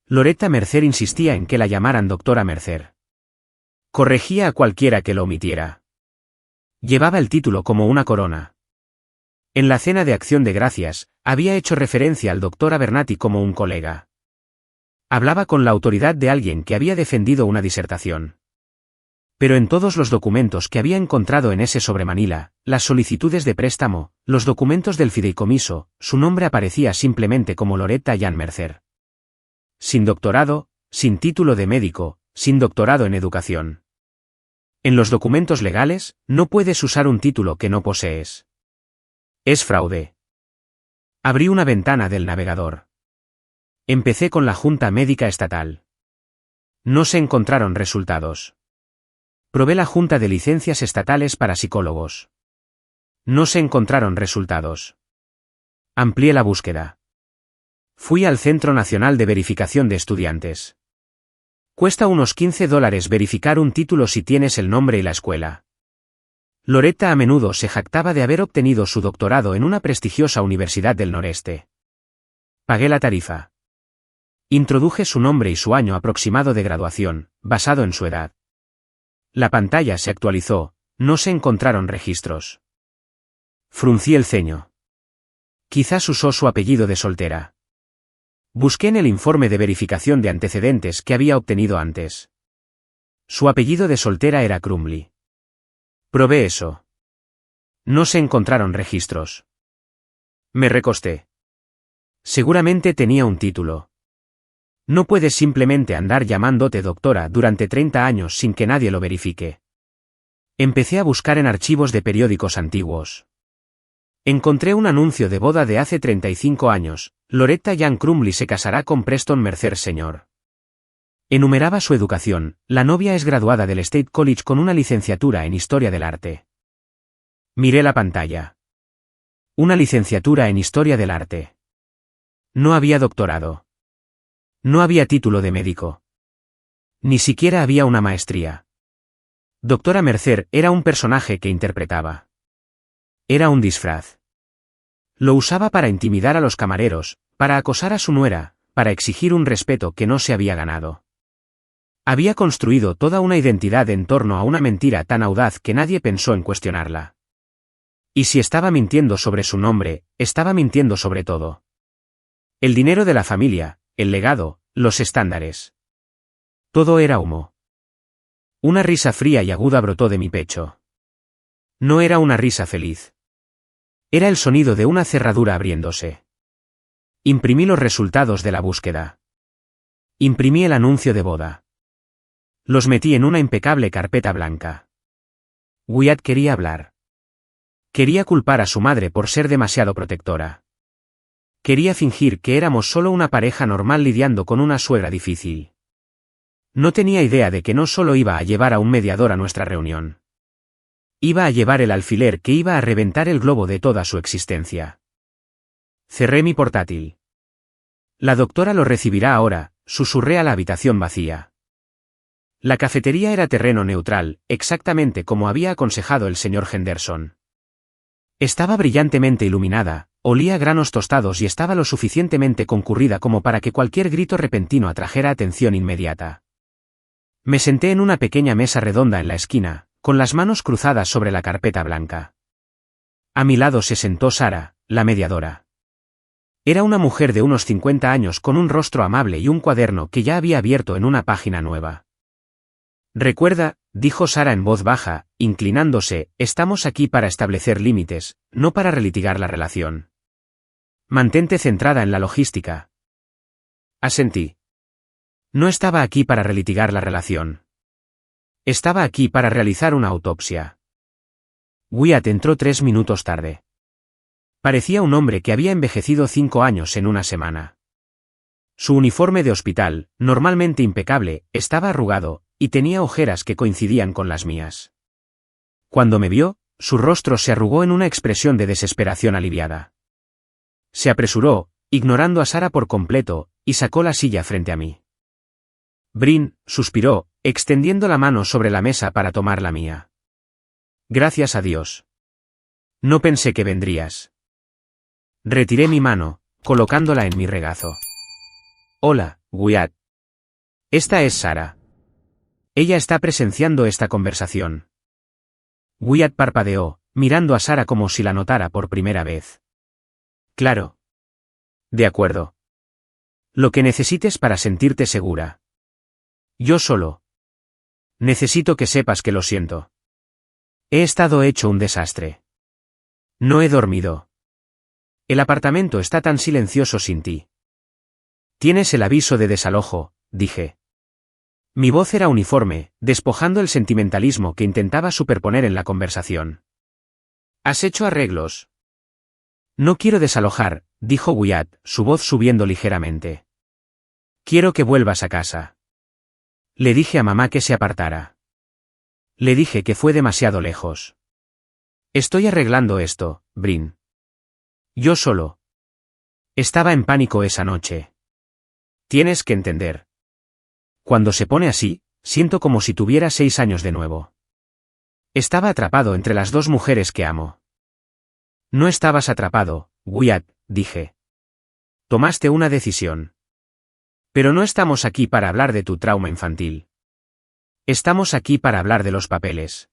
Loretta Mercer insistía en que la llamaran doctora Mercer. Corregía a cualquiera que lo omitiera. Llevaba el título como una corona. En la cena de Acción de Gracias, había hecho referencia al doctor Abernathy como un colega. Hablaba con la autoridad de alguien que había defendido una disertación. Pero en todos los documentos que había encontrado en ese sobre Manila, las solicitudes de préstamo, los documentos del fideicomiso, su nombre aparecía simplemente como Loretta Jane Mercer. Sin doctorado, sin título de médico, sin doctorado en educación. En los documentos legales, no puedes usar un título que no posees. Es fraude. Abrí una ventana del navegador. Empecé con la Junta Médica Estatal. No se encontraron resultados. Probé la Junta de Licencias Estatales para Psicólogos. No se encontraron resultados. Amplié la búsqueda. Fui al Centro Nacional de Verificación de Estudiantes. Cuesta unos $15 verificar un título si tienes el nombre y la escuela. Loretta a menudo se jactaba de haber obtenido su doctorado en una prestigiosa universidad del noreste. Pagué la tarifa. Introduje su nombre y su año aproximado de graduación, basado en su edad. La pantalla se actualizó, no se encontraron registros. Fruncí el ceño. Quizás usó su apellido de soltera. Busqué en el informe de verificación de antecedentes que había obtenido antes. Su apellido de soltera era Crumley. Probé eso. No se encontraron registros. Me recosté. Seguramente tenía un título. No puedes simplemente andar llamándote doctora durante 30 años sin que nadie lo verifique. Empecé a buscar en archivos de periódicos antiguos. Encontré un anuncio de boda de hace 35 años, Loretta Jane Crumley se casará con Preston Mercer Sr. Enumeraba su educación, la novia es graduada del State College con una licenciatura en Historia del Arte. Miré la pantalla. Una licenciatura en Historia del Arte. No había doctorado. No había título de médico. Ni siquiera había una maestría. Doctora Mercer era un personaje que interpretaba. Era un disfraz. Lo usaba para intimidar a los camareros, para acosar a su nuera, para exigir un respeto que no se había ganado. Había construido toda una identidad en torno a una mentira tan audaz que nadie pensó en cuestionarla. Y si estaba mintiendo sobre su nombre, estaba mintiendo sobre todo. El dinero de la familia, el legado, los estándares. Todo era humo. Una risa fría y aguda brotó de mi pecho. No era una risa feliz. Era el sonido de una cerradura abriéndose. Imprimí los resultados de la búsqueda. Imprimí el anuncio de boda. Los metí en una impecable carpeta blanca. Wyatt quería hablar. Quería culpar a su madre por ser demasiado protectora. Quería fingir que éramos solo una pareja normal lidiando con una suegra difícil. No tenía idea de que no solo iba a llevar a un mediador a nuestra reunión. Iba a llevar el alfiler que iba a reventar el globo de toda su existencia. Cerré mi portátil. La doctora lo recibirá ahora, susurré a la habitación vacía. La cafetería era terreno neutral, exactamente como había aconsejado el señor Henderson. Estaba brillantemente iluminada, olía a granos tostados y estaba lo suficientemente concurrida como para que cualquier grito repentino atrajera atención inmediata. Me senté en una pequeña mesa redonda en la esquina, con las manos cruzadas sobre la carpeta blanca. A mi lado se sentó Sara, la mediadora. Era una mujer de unos 50 años con un rostro amable y un cuaderno que ya había abierto en una página nueva. Recuerda, dijo Sara en voz baja, inclinándose, estamos aquí para establecer límites, no para relitigar la relación. Mantente centrada en la logística. Asentí. No estaba aquí para relitigar la relación. Estaba aquí para realizar una autopsia. Wyatt entró 3 minutos tarde. Parecía un hombre que había envejecido 5 años en una semana. Su uniforme de hospital, normalmente impecable, estaba arrugado, y tenía ojeras que coincidían con las mías. Cuando me vio, su rostro se arrugó en una expresión de desesperación aliviada. Se apresuró, ignorando a Sara por completo, y sacó la silla frente a mí. Brin, suspiró, extendiendo la mano sobre la mesa para tomar la mía. Gracias a Dios. No pensé que vendrías. Retiré mi mano, colocándola en mi regazo. Hola, Wyatt. Esta es Sara. Ella está presenciando esta conversación. Wyatt parpadeó, mirando a Sara como si la notara por primera vez. Claro. De acuerdo. Lo que necesites para sentirte segura. Yo solo. Necesito que sepas que lo siento. He estado hecho un desastre. No he dormido. El apartamento está tan silencioso sin ti. Tienes el aviso de desalojo, dije. Mi voz era uniforme, despojando el sentimentalismo que intentaba superponer en la conversación. ¿Has hecho arreglos? No quiero desalojar, dijo Wyatt, su voz subiendo ligeramente. Quiero que vuelvas a casa. Le dije a mamá que se apartara. Le dije que fue demasiado lejos. Estoy arreglando esto, Brin. Yo solo. Estaba en pánico esa noche. Tienes que entender. Cuando se pone así, siento como si tuviera 6 años de nuevo. Estaba atrapado entre las dos mujeres que amo. No estabas atrapado, Wyatt, dije. Tomaste una decisión. Pero no estamos aquí para hablar de tu trauma infantil. Estamos aquí para hablar de los papeles.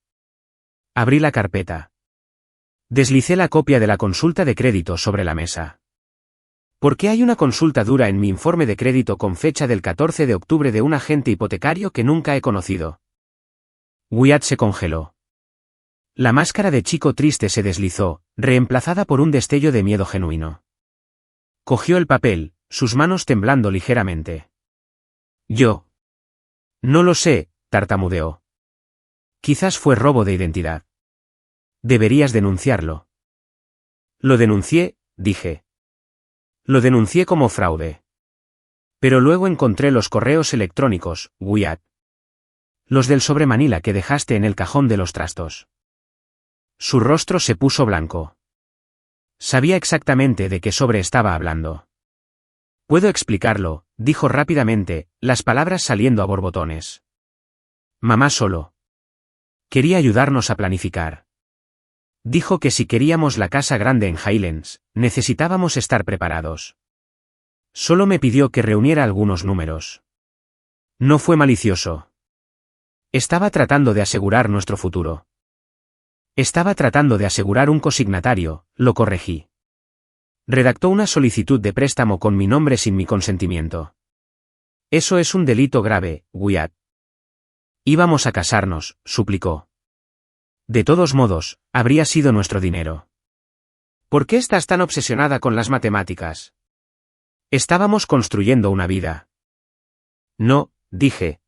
Abrí la carpeta. Deslicé la copia de la consulta de crédito sobre la mesa. ¿Por qué hay una consulta dura en mi informe de crédito con fecha del 14 de octubre de un agente hipotecario que nunca he conocido? Wyatt se congeló. La máscara de chico triste se deslizó, reemplazada por un destello de miedo genuino. Cogió el papel, sus manos temblando ligeramente. Yo. No lo sé, tartamudeó. Quizás fue robo de identidad. Deberías denunciarlo. Lo denuncié, dije. Lo denuncié como fraude. Pero luego encontré los correos electrónicos, Wyatt. Los del sobre Manila que dejaste en el cajón de los trastos. Su rostro se puso blanco. Sabía exactamente de qué sobre estaba hablando. Puedo explicarlo, dijo rápidamente, las palabras saliendo a borbotones. Mamá solo quería ayudarnos a planificar. Dijo que si queríamos la casa grande en Highlands, necesitábamos estar preparados. Solo me pidió que reuniera algunos números. No fue malicioso. Estaba tratando de asegurar nuestro futuro. Estaba tratando de asegurar un cosignatario, lo corregí. Redactó una solicitud de préstamo con mi nombre sin mi consentimiento. Eso es un delito grave, Wyatt. Íbamos a casarnos, suplicó. De todos modos, habría sido nuestro dinero. ¿Por qué estás tan obsesionada con las matemáticas? Estábamos construyendo una vida. No, dije.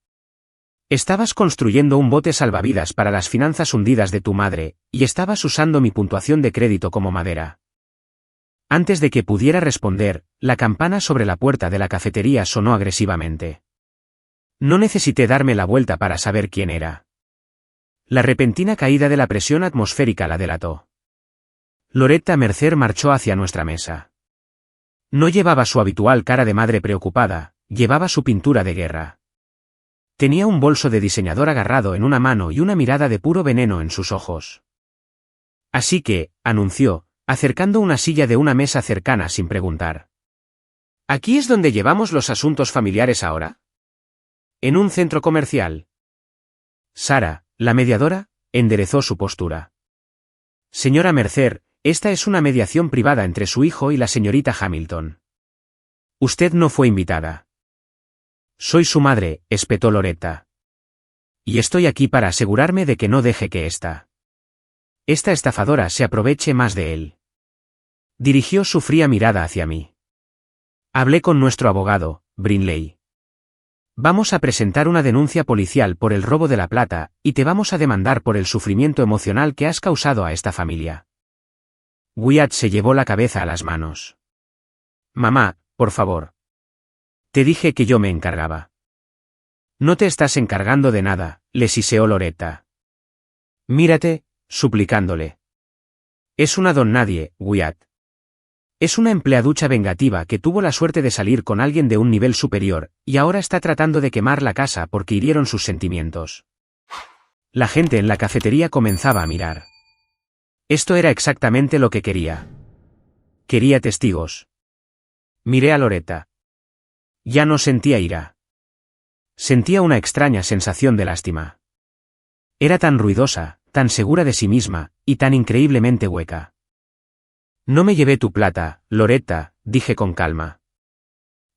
Estabas construyendo un bote salvavidas para las finanzas hundidas de tu madre, y estabas usando mi puntuación de crédito como madera. Antes de que pudiera responder, la campana sobre la puerta de la cafetería sonó agresivamente. No necesité darme la vuelta para saber quién era. La repentina caída de la presión atmosférica la delató. Loretta Mercer marchó hacia nuestra mesa. No llevaba su habitual cara de madre preocupada, llevaba su pintura de guerra. Tenía un bolso de diseñador agarrado en una mano y una mirada de puro veneno en sus ojos. Así que, anunció, acercando una silla de una mesa cercana sin preguntar. ¿Aquí es donde llevamos los asuntos familiares ahora? ¿En un centro comercial? Sara, la mediadora, enderezó su postura. Señora Mercer, esta es una mediación privada entre su hijo y la señorita Hamilton. Usted no fue invitada. Soy su madre, espetó Loretta. Y estoy aquí para asegurarme de que no deje que esta estafadora se aproveche más de él. Dirigió su fría mirada hacia mí. Hablé con nuestro abogado, Brinley. Vamos a presentar una denuncia policial por el robo de la plata, y te vamos a demandar por el sufrimiento emocional que has causado a esta familia. Wyatt se llevó la cabeza a las manos. Mamá, por favor. Te dije que yo me encargaba. No te estás encargando de nada, le siseó Loretta. Mírate, suplicándole. Es una don nadie, Wyatt. Es una empleaducha vengativa que tuvo la suerte de salir con alguien de un nivel superior, y ahora está tratando de quemar la casa porque hirieron sus sentimientos. La gente en la cafetería comenzaba a mirar. Esto era exactamente lo que quería. Quería testigos. Miré a Loretta. Ya no sentía ira. Sentía una extraña sensación de lástima. Era tan ruidosa, tan segura de sí misma, y tan increíblemente hueca. No me llevé tu plata, Loretta, dije con calma.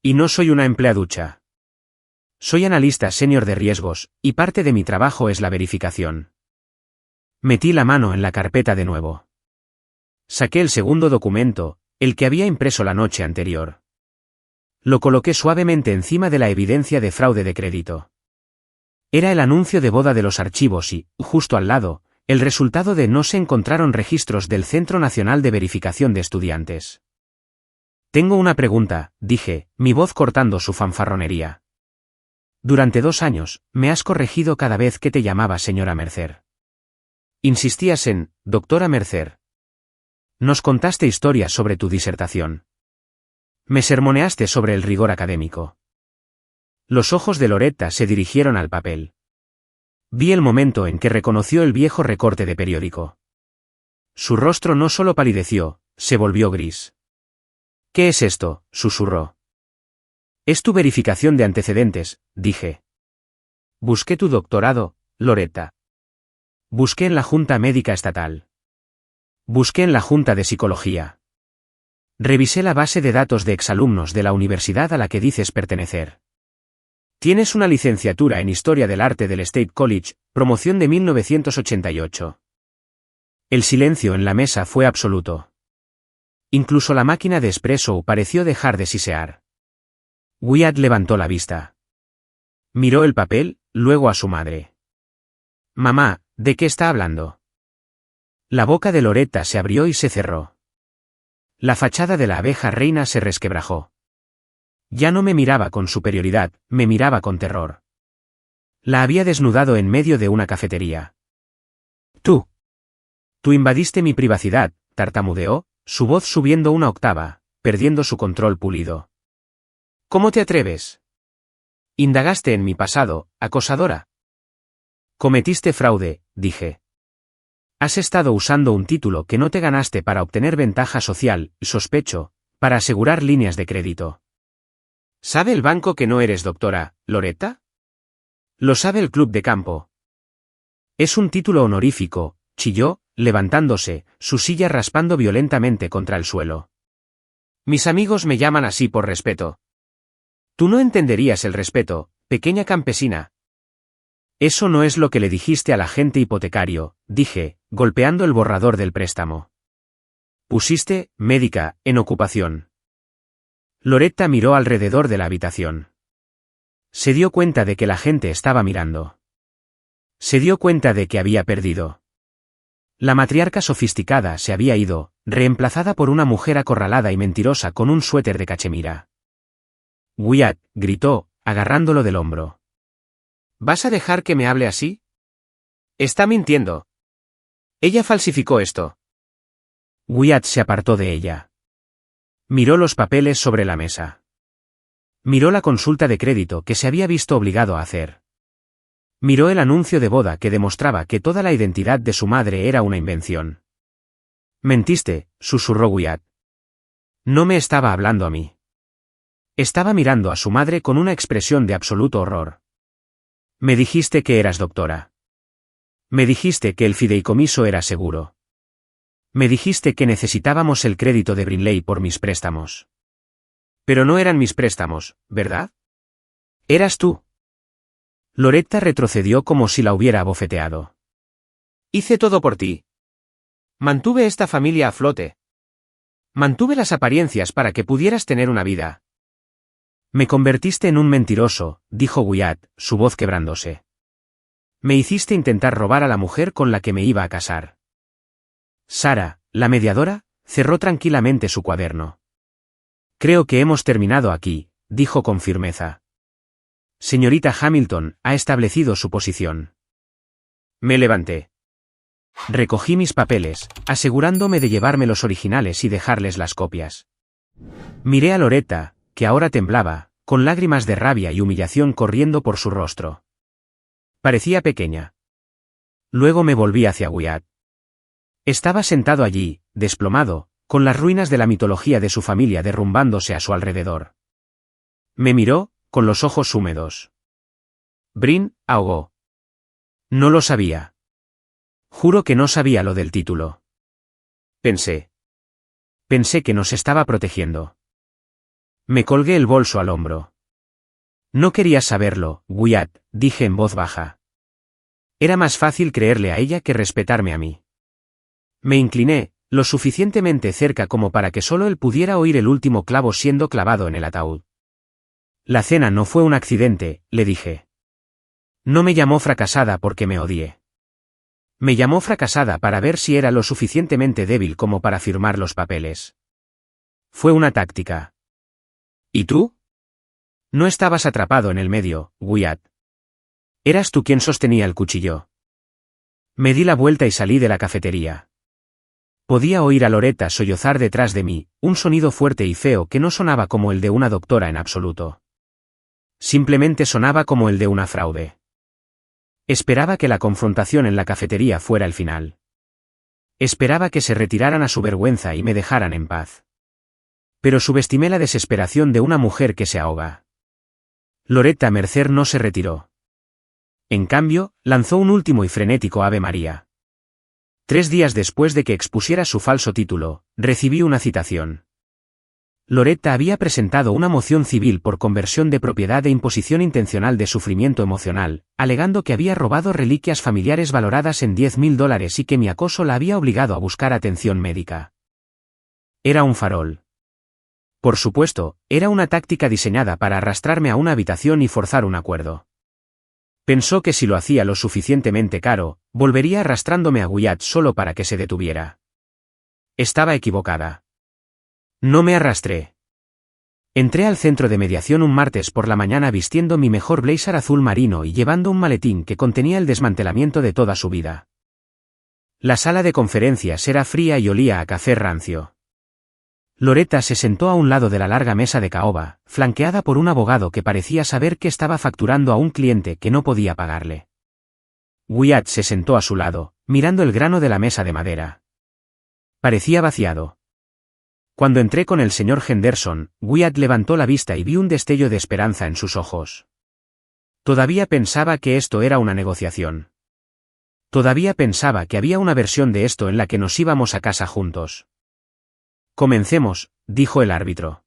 Y no soy una empleaducha. Soy analista senior de riesgos, y parte de mi trabajo es la verificación. Metí la mano en la carpeta de nuevo. Saqué el segundo documento, el que había impreso la noche anterior. Lo coloqué suavemente encima de la evidencia de fraude de crédito. Era el anuncio de boda de los archivos y, justo al lado, el resultado de no se encontraron registros del Centro Nacional de Verificación de Estudiantes. Tengo una pregunta, dije, mi voz cortando su fanfarronería. Durante 2 años, me has corregido cada vez que te llamaba señora Mercer. Insistías en, doctora Mercer. Nos contaste historias sobre tu disertación. Me sermoneaste sobre el rigor académico. Los ojos de Loretta se dirigieron al papel. Vi el momento en que reconoció el viejo recorte de periódico. Su rostro no solo palideció, se volvió gris. ¿Qué es esto?, susurró. Es tu verificación de antecedentes, dije. Busqué tu doctorado, Loretta. Busqué en la Junta Médica Estatal. Busqué en la Junta de Psicología. Revisé la base de datos de exalumnos de la universidad a la que dices pertenecer. Tienes una licenciatura en Historia del Arte del State College, promoción de 1988. El silencio en la mesa fue absoluto. Incluso la máquina de espresso pareció dejar de sisear. Wyatt levantó la vista. Miró el papel, luego a su madre. Mamá, ¿de qué está hablando? La boca de Loretta se abrió y se cerró. La fachada de la abeja reina se resquebrajó. Ya no me miraba con superioridad, me miraba con terror. La había desnudado en medio de una cafetería. Tú invadiste mi privacidad, tartamudeó, su voz subiendo una octava, perdiendo su control pulido. ¿Cómo te atreves? Indagaste en mi pasado, acosadora. Cometiste fraude, dije. Has estado usando un título que no te ganaste para obtener ventaja social, sospecho, para asegurar líneas de crédito. ¿Sabe el banco que no eres doctora, Loretta? Lo sabe el club de campo. Es un título honorífico, chilló, levantándose, su silla raspando violentamente contra el suelo. Mis amigos me llaman así por respeto. Tú no entenderías el respeto, pequeña campesina. Eso no es lo que le dijiste al agente hipotecario, dije, golpeando el borrador del préstamo. Pusiste, médica, en ocupación. Loretta miró alrededor de la habitación. Se dio cuenta de que la gente estaba mirando. Se dio cuenta de que había perdido. La matriarca sofisticada se había ido, reemplazada por una mujer acorralada y mentirosa con un suéter de cachemira. Wyatt, gritó, agarrándolo del hombro. ¿Vas a dejar que me hable así? Está mintiendo. Ella falsificó esto. Wyatt se apartó de ella. Miró los papeles sobre la mesa. Miró la consulta de crédito que se había visto obligado a hacer. Miró el anuncio de boda que demostraba que toda la identidad de su madre era una invención. Mentiste, susurró Wyatt. No me estaba hablando a mí. Estaba mirando a su madre con una expresión de absoluto horror. Me dijiste que eras doctora. Me dijiste que el fideicomiso era seguro. Me dijiste que necesitábamos el crédito de Brinley por mis préstamos. Pero no eran mis préstamos, ¿verdad? Eras tú. Loretta retrocedió como si la hubiera abofeteado. Hice todo por ti. Mantuve esta familia a flote. Mantuve las apariencias para que pudieras tener una vida. Me convertiste en un mentiroso, dijo Wyatt, su voz quebrándose. Me hiciste intentar robar a la mujer con la que me iba a casar. Sara, la mediadora, cerró tranquilamente su cuaderno. Creo que hemos terminado aquí, dijo con firmeza. Señorita Hamilton ha establecido su posición. Me levanté. Recogí mis papeles, asegurándome de llevarme los originales y dejarles las copias. Miré a Loretta, que ahora temblaba, con lágrimas de rabia y humillación corriendo por su rostro. Parecía pequeña. Luego me volví hacia Wyatt. Estaba sentado allí, desplomado, con las ruinas de la mitología de su familia derrumbándose a su alrededor. Me miró, con los ojos húmedos. Brin, ahogó. No lo sabía. Juro que no sabía lo del título. Pensé. Pensé que nos estaba protegiendo. Me colgué el bolso al hombro. No querías saberlo, Wyatt, dije en voz baja. Era más fácil creerle a ella que respetarme a mí. Me incliné, lo suficientemente cerca como para que solo él pudiera oír el último clavo siendo clavado en el ataúd. La cena no fue un accidente, le dije. No me llamó fracasada porque me odié. Me llamó fracasada para ver si era lo suficientemente débil como para firmar los papeles. Fue una táctica. ¿Y tú? No estabas atrapado en el medio, Wyatt. Eras tú quien sostenía el cuchillo. Me di la vuelta y salí de la cafetería. Podía oír a Loretta sollozar detrás de mí, un sonido fuerte y feo que no sonaba como el de una doctora en absoluto. Simplemente sonaba como el de una fraude. Esperaba que la confrontación en la cafetería fuera el final. Esperaba que se retiraran a su vergüenza y me dejaran en paz. Pero subestimé la desesperación de una mujer que se ahoga. Loretta Mercer no se retiró. En cambio, lanzó un último y frenético Ave María. 3 días después de que expusiera su falso título, recibí una citación. Loretta había presentado una moción civil por conversión de propiedad e imposición intencional de sufrimiento emocional, alegando que había robado reliquias familiares valoradas en $10.000 y que mi acoso la había obligado a buscar atención médica. Era un farol. Por supuesto, era una táctica diseñada para arrastrarme a una habitación y forzar un acuerdo. Pensó que si lo hacía lo suficientemente caro, volvería arrastrándome a Wyatt solo para que se detuviera. Estaba equivocada. No me arrastré. Entré al centro de mediación un martes por la mañana vistiendo mi mejor blazer azul marino y llevando un maletín que contenía el desmantelamiento de toda su vida. La sala de conferencias era fría y olía a café rancio. Loretta se sentó a un lado de la larga mesa de caoba, flanqueada por un abogado que parecía saber que estaba facturando a un cliente que no podía pagarle. Wyatt se sentó a su lado, mirando el grano de la mesa de madera. Parecía vaciado. Cuando entré con el señor Henderson, Wyatt levantó la vista y vi un destello de esperanza en sus ojos. Todavía pensaba que esto era una negociación. Todavía pensaba que había una versión de esto en la que nos íbamos a casa juntos. Comencemos, dijo el árbitro.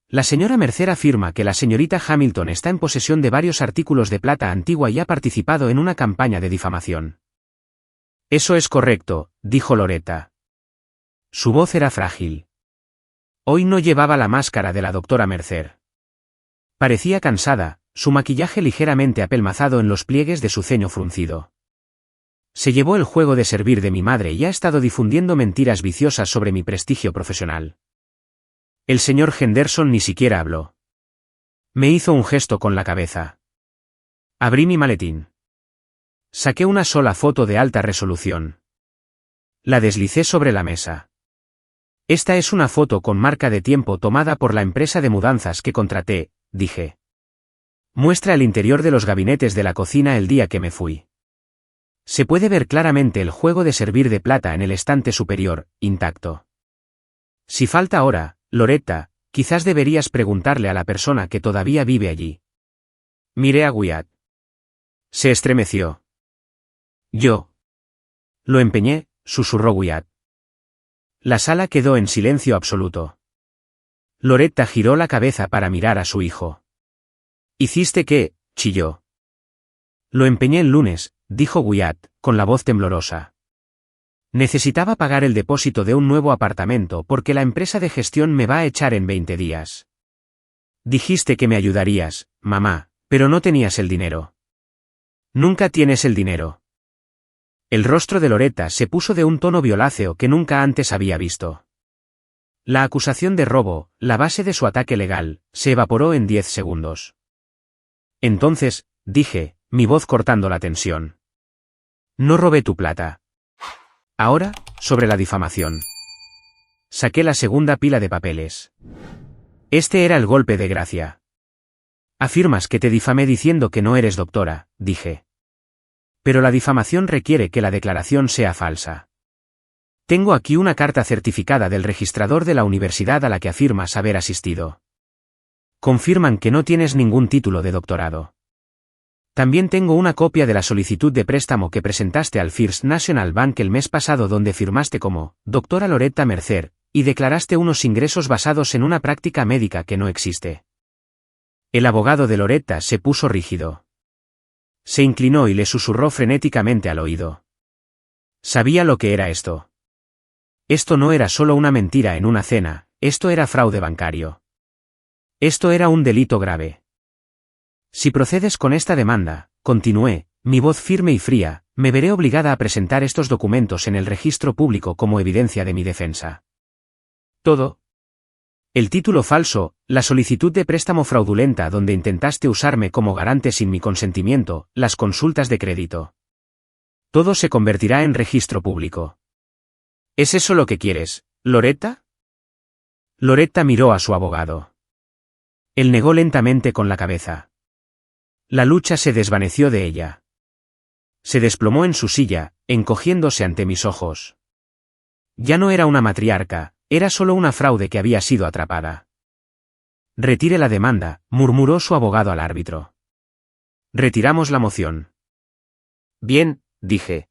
La señora Mercer afirma que la señorita Hamilton está en posesión de varios artículos de plata antigua y ha participado en una campaña de difamación. Eso es correcto, dijo Loretta. Su voz era frágil. Hoy no llevaba la máscara de la doctora Mercer. Parecía cansada, su maquillaje ligeramente apelmazado en los pliegues de su ceño fruncido. Se llevó el juego de servir de mi madre y ha estado difundiendo mentiras viciosas sobre mi prestigio profesional. El señor Henderson ni siquiera habló. Me hizo un gesto con la cabeza. Abrí mi maletín. Saqué una sola foto de alta resolución. La deslicé sobre la mesa. Esta es una foto con marca de tiempo tomada por la empresa de mudanzas que contraté, dije. Muestra el interior de los gabinetes de la cocina el día que me fui. Se puede ver claramente el juego de servir de plata en el estante superior, intacto. Si falta ahora, Loretta, quizás deberías preguntarle a la persona que todavía vive allí. Miré a Wyatt. Se estremeció. Yo. Lo empeñé, susurró Wyatt. La sala quedó en silencio absoluto. Loretta giró la cabeza para mirar a su hijo. ¿Hiciste qué?, chilló. Lo empeñé el lunes, dijo Wyatt, con la voz temblorosa. Necesitaba pagar el depósito de un nuevo apartamento porque la empresa de gestión me va a echar en 20 días. Dijiste que me ayudarías, mamá, pero no tenías el dinero. Nunca tienes el dinero. El rostro de Loretta se puso de un tono violáceo que nunca antes había visto. La acusación de robo, la base de su ataque legal, se evaporó en 10 segundos. Entonces, dije, mi voz cortando la tensión. No robé tu plata. Ahora, sobre la difamación. Saqué la segunda pila de papeles. Este era el golpe de gracia. Afirmas que te difamé diciendo que no eres doctora, dije. Pero la difamación requiere que la declaración sea falsa. Tengo aquí una carta certificada del registrador de la universidad a la que afirmas haber asistido. Confirman que no tienes ningún título de doctorado. También tengo una copia de la solicitud de préstamo que presentaste al First National Bank el mes pasado donde firmaste como doctora Loretta Mercer, y declaraste unos ingresos basados en una práctica médica que no existe. El abogado de Loretta se puso rígido. Se inclinó y le susurró frenéticamente al oído. Sabía lo que era esto. Esto no era solo una mentira en una cena, esto era fraude bancario. Esto era un delito grave. Si procedes con esta demanda, continué, mi voz firme y fría, me veré obligada a presentar estos documentos en el registro público como evidencia de mi defensa. Todo. El título falso, la solicitud de préstamo fraudulenta donde intentaste usarme como garante sin mi consentimiento, las consultas de crédito. Todo se convertirá en registro público. ¿Es eso lo que quieres, Loretta? Loretta miró a su abogado. Él negó lentamente con la cabeza. La lucha se desvaneció de ella. Se desplomó en su silla, encogiéndose ante mis ojos. Ya no era una matriarca, era solo una fraude que había sido atrapada. Retire la demanda, murmuró su abogado al árbitro. Retiramos la moción. Bien, dije.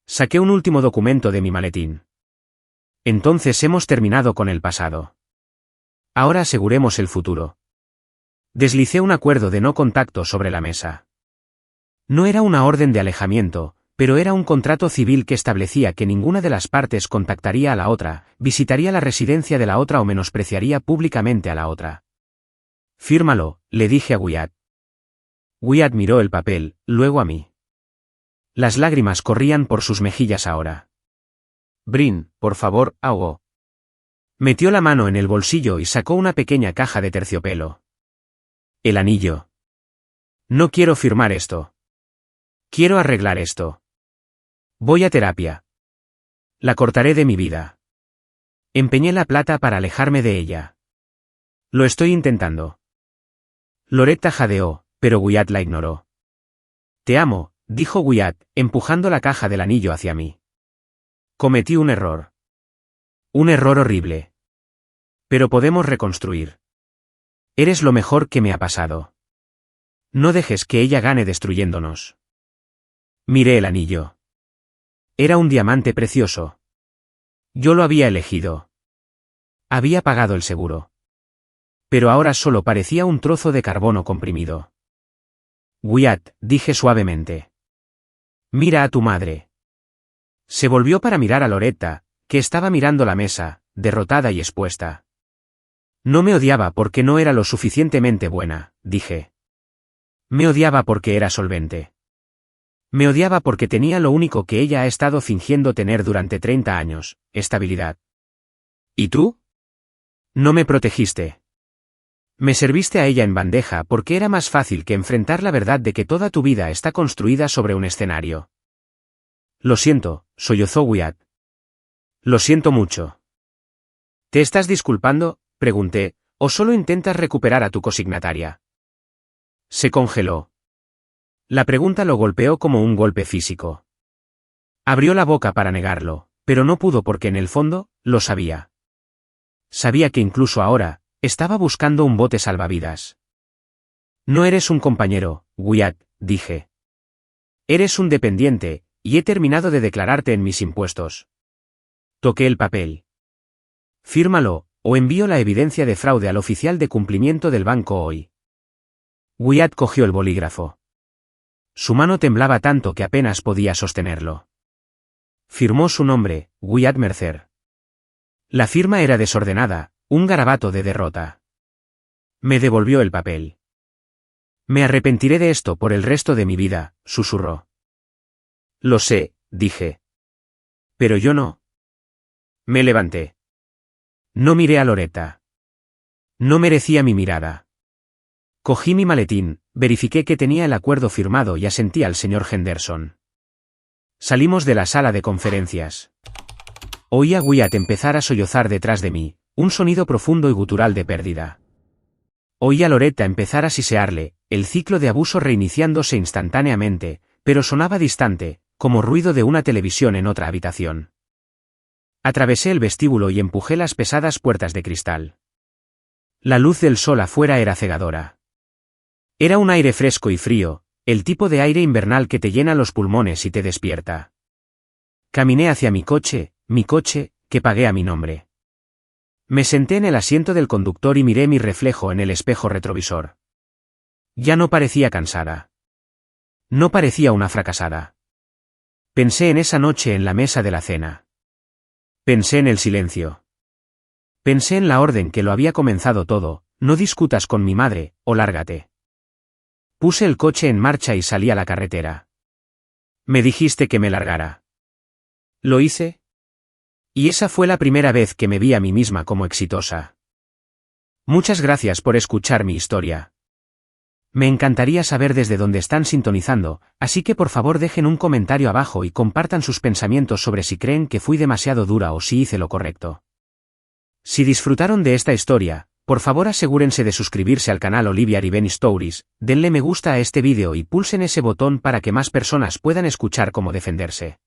Saqué un último documento de mi maletín. Entonces hemos terminado con el pasado. Ahora aseguremos el futuro. Deslicé un acuerdo de no contacto sobre la mesa. No era una orden de alejamiento, pero era un contrato civil que establecía que ninguna de las partes contactaría a la otra, visitaría la residencia de la otra o menospreciaría públicamente a la otra. Fírmalo, le dije a Wyatt. Wyatt miró el papel, luego a mí. Las lágrimas corrían por sus mejillas ahora. Brin, por favor, ahogó. Metió la mano en el bolsillo y sacó una pequeña caja de terciopelo. El anillo. No quiero firmar esto. Quiero arreglar esto. Voy a terapia. La cortaré de mi vida. Empeñé la plata para alejarme de ella. Lo estoy intentando. Loretta jadeó, pero Wyatt la ignoró. Te amo, dijo Wyatt, empujando la caja del anillo hacia mí. Cometí un error. Un error horrible. Pero podemos reconstruir. Eres lo mejor que me ha pasado. No dejes que ella gane destruyéndonos. Miré el anillo. Era un diamante precioso. Yo lo había elegido. Había pagado el seguro. Pero ahora solo parecía un trozo de carbono comprimido. Wyatt, dije suavemente. Mira a tu madre. Se volvió para mirar a Loretta, que estaba mirando la mesa, derrotada y expuesta. No me odiaba porque no era lo suficientemente buena, dije. Me odiaba porque era solvente. Me odiaba porque tenía lo único que ella ha estado fingiendo tener durante 30 años, estabilidad. ¿Y tú? No me protegiste. Me serviste a ella en bandeja porque era más fácil que enfrentar la verdad de que toda tu vida está construida sobre un escenario. Lo siento, sollozó Wyatt. Lo siento mucho. ¿Te estás disculpando? Pregunté, ¿o solo intentas recuperar a tu cosignataria? Se congeló. La pregunta lo golpeó como un golpe físico. Abrió la boca para negarlo, pero no pudo porque en el fondo, lo sabía. Sabía que incluso ahora, estaba buscando un bote salvavidas. No eres un compañero, Wyatt, dije. Eres un dependiente, y he terminado de declararte en mis impuestos. Toqué el papel. Fírmalo, o envío la evidencia de fraude al oficial de cumplimiento del banco hoy. Wyatt cogió el bolígrafo. Su mano temblaba tanto que apenas podía sostenerlo. Firmó su nombre, Wyatt Mercer. La firma era desordenada, un garabato de derrota. Me devolvió el papel. Me arrepentiré de esto por el resto de mi vida, susurró. Lo sé, dije. Pero yo no. Me levanté. No miré a Loretta. No merecía mi mirada. Cogí mi maletín, verifiqué que tenía el acuerdo firmado y asentí al señor Henderson. Salimos de la sala de conferencias. Oí a Wyatt empezar a sollozar detrás de mí, un sonido profundo y gutural de pérdida. Oí a Loretta empezar a sisearle, el ciclo de abuso reiniciándose instantáneamente, pero sonaba distante, como ruido de una televisión en otra habitación. Atravesé el vestíbulo y empujé las pesadas puertas de cristal. La luz del sol afuera era cegadora. Era un aire fresco y frío, el tipo de aire invernal que te llena los pulmones y te despierta. Caminé hacia mi coche, que pagué a mi nombre. Me senté en el asiento del conductor y miré mi reflejo en el espejo retrovisor. Ya no parecía cansada. No parecía una fracasada. Pensé en esa noche en la mesa de la cena. Pensé en el silencio. Pensé en la orden que lo había comenzado todo: no discutas con mi madre, o lárgate. Puse el coche en marcha y salí a la carretera. Me dijiste que me largara. ¿Lo hice? Y esa fue la primera vez que me vi a mí misma como exitosa. Muchas gracias por escuchar mi historia. Me encantaría saber desde dónde están sintonizando, así que por favor dejen un comentario abajo y compartan sus pensamientos sobre si creen que fui demasiado dura o si hice lo correcto. Si disfrutaron de esta historia, por favor asegúrense de suscribirse al canal Olivia Revenge Stories, denle me gusta a este vídeo y pulsen ese botón para que más personas puedan escuchar cómo defenderse.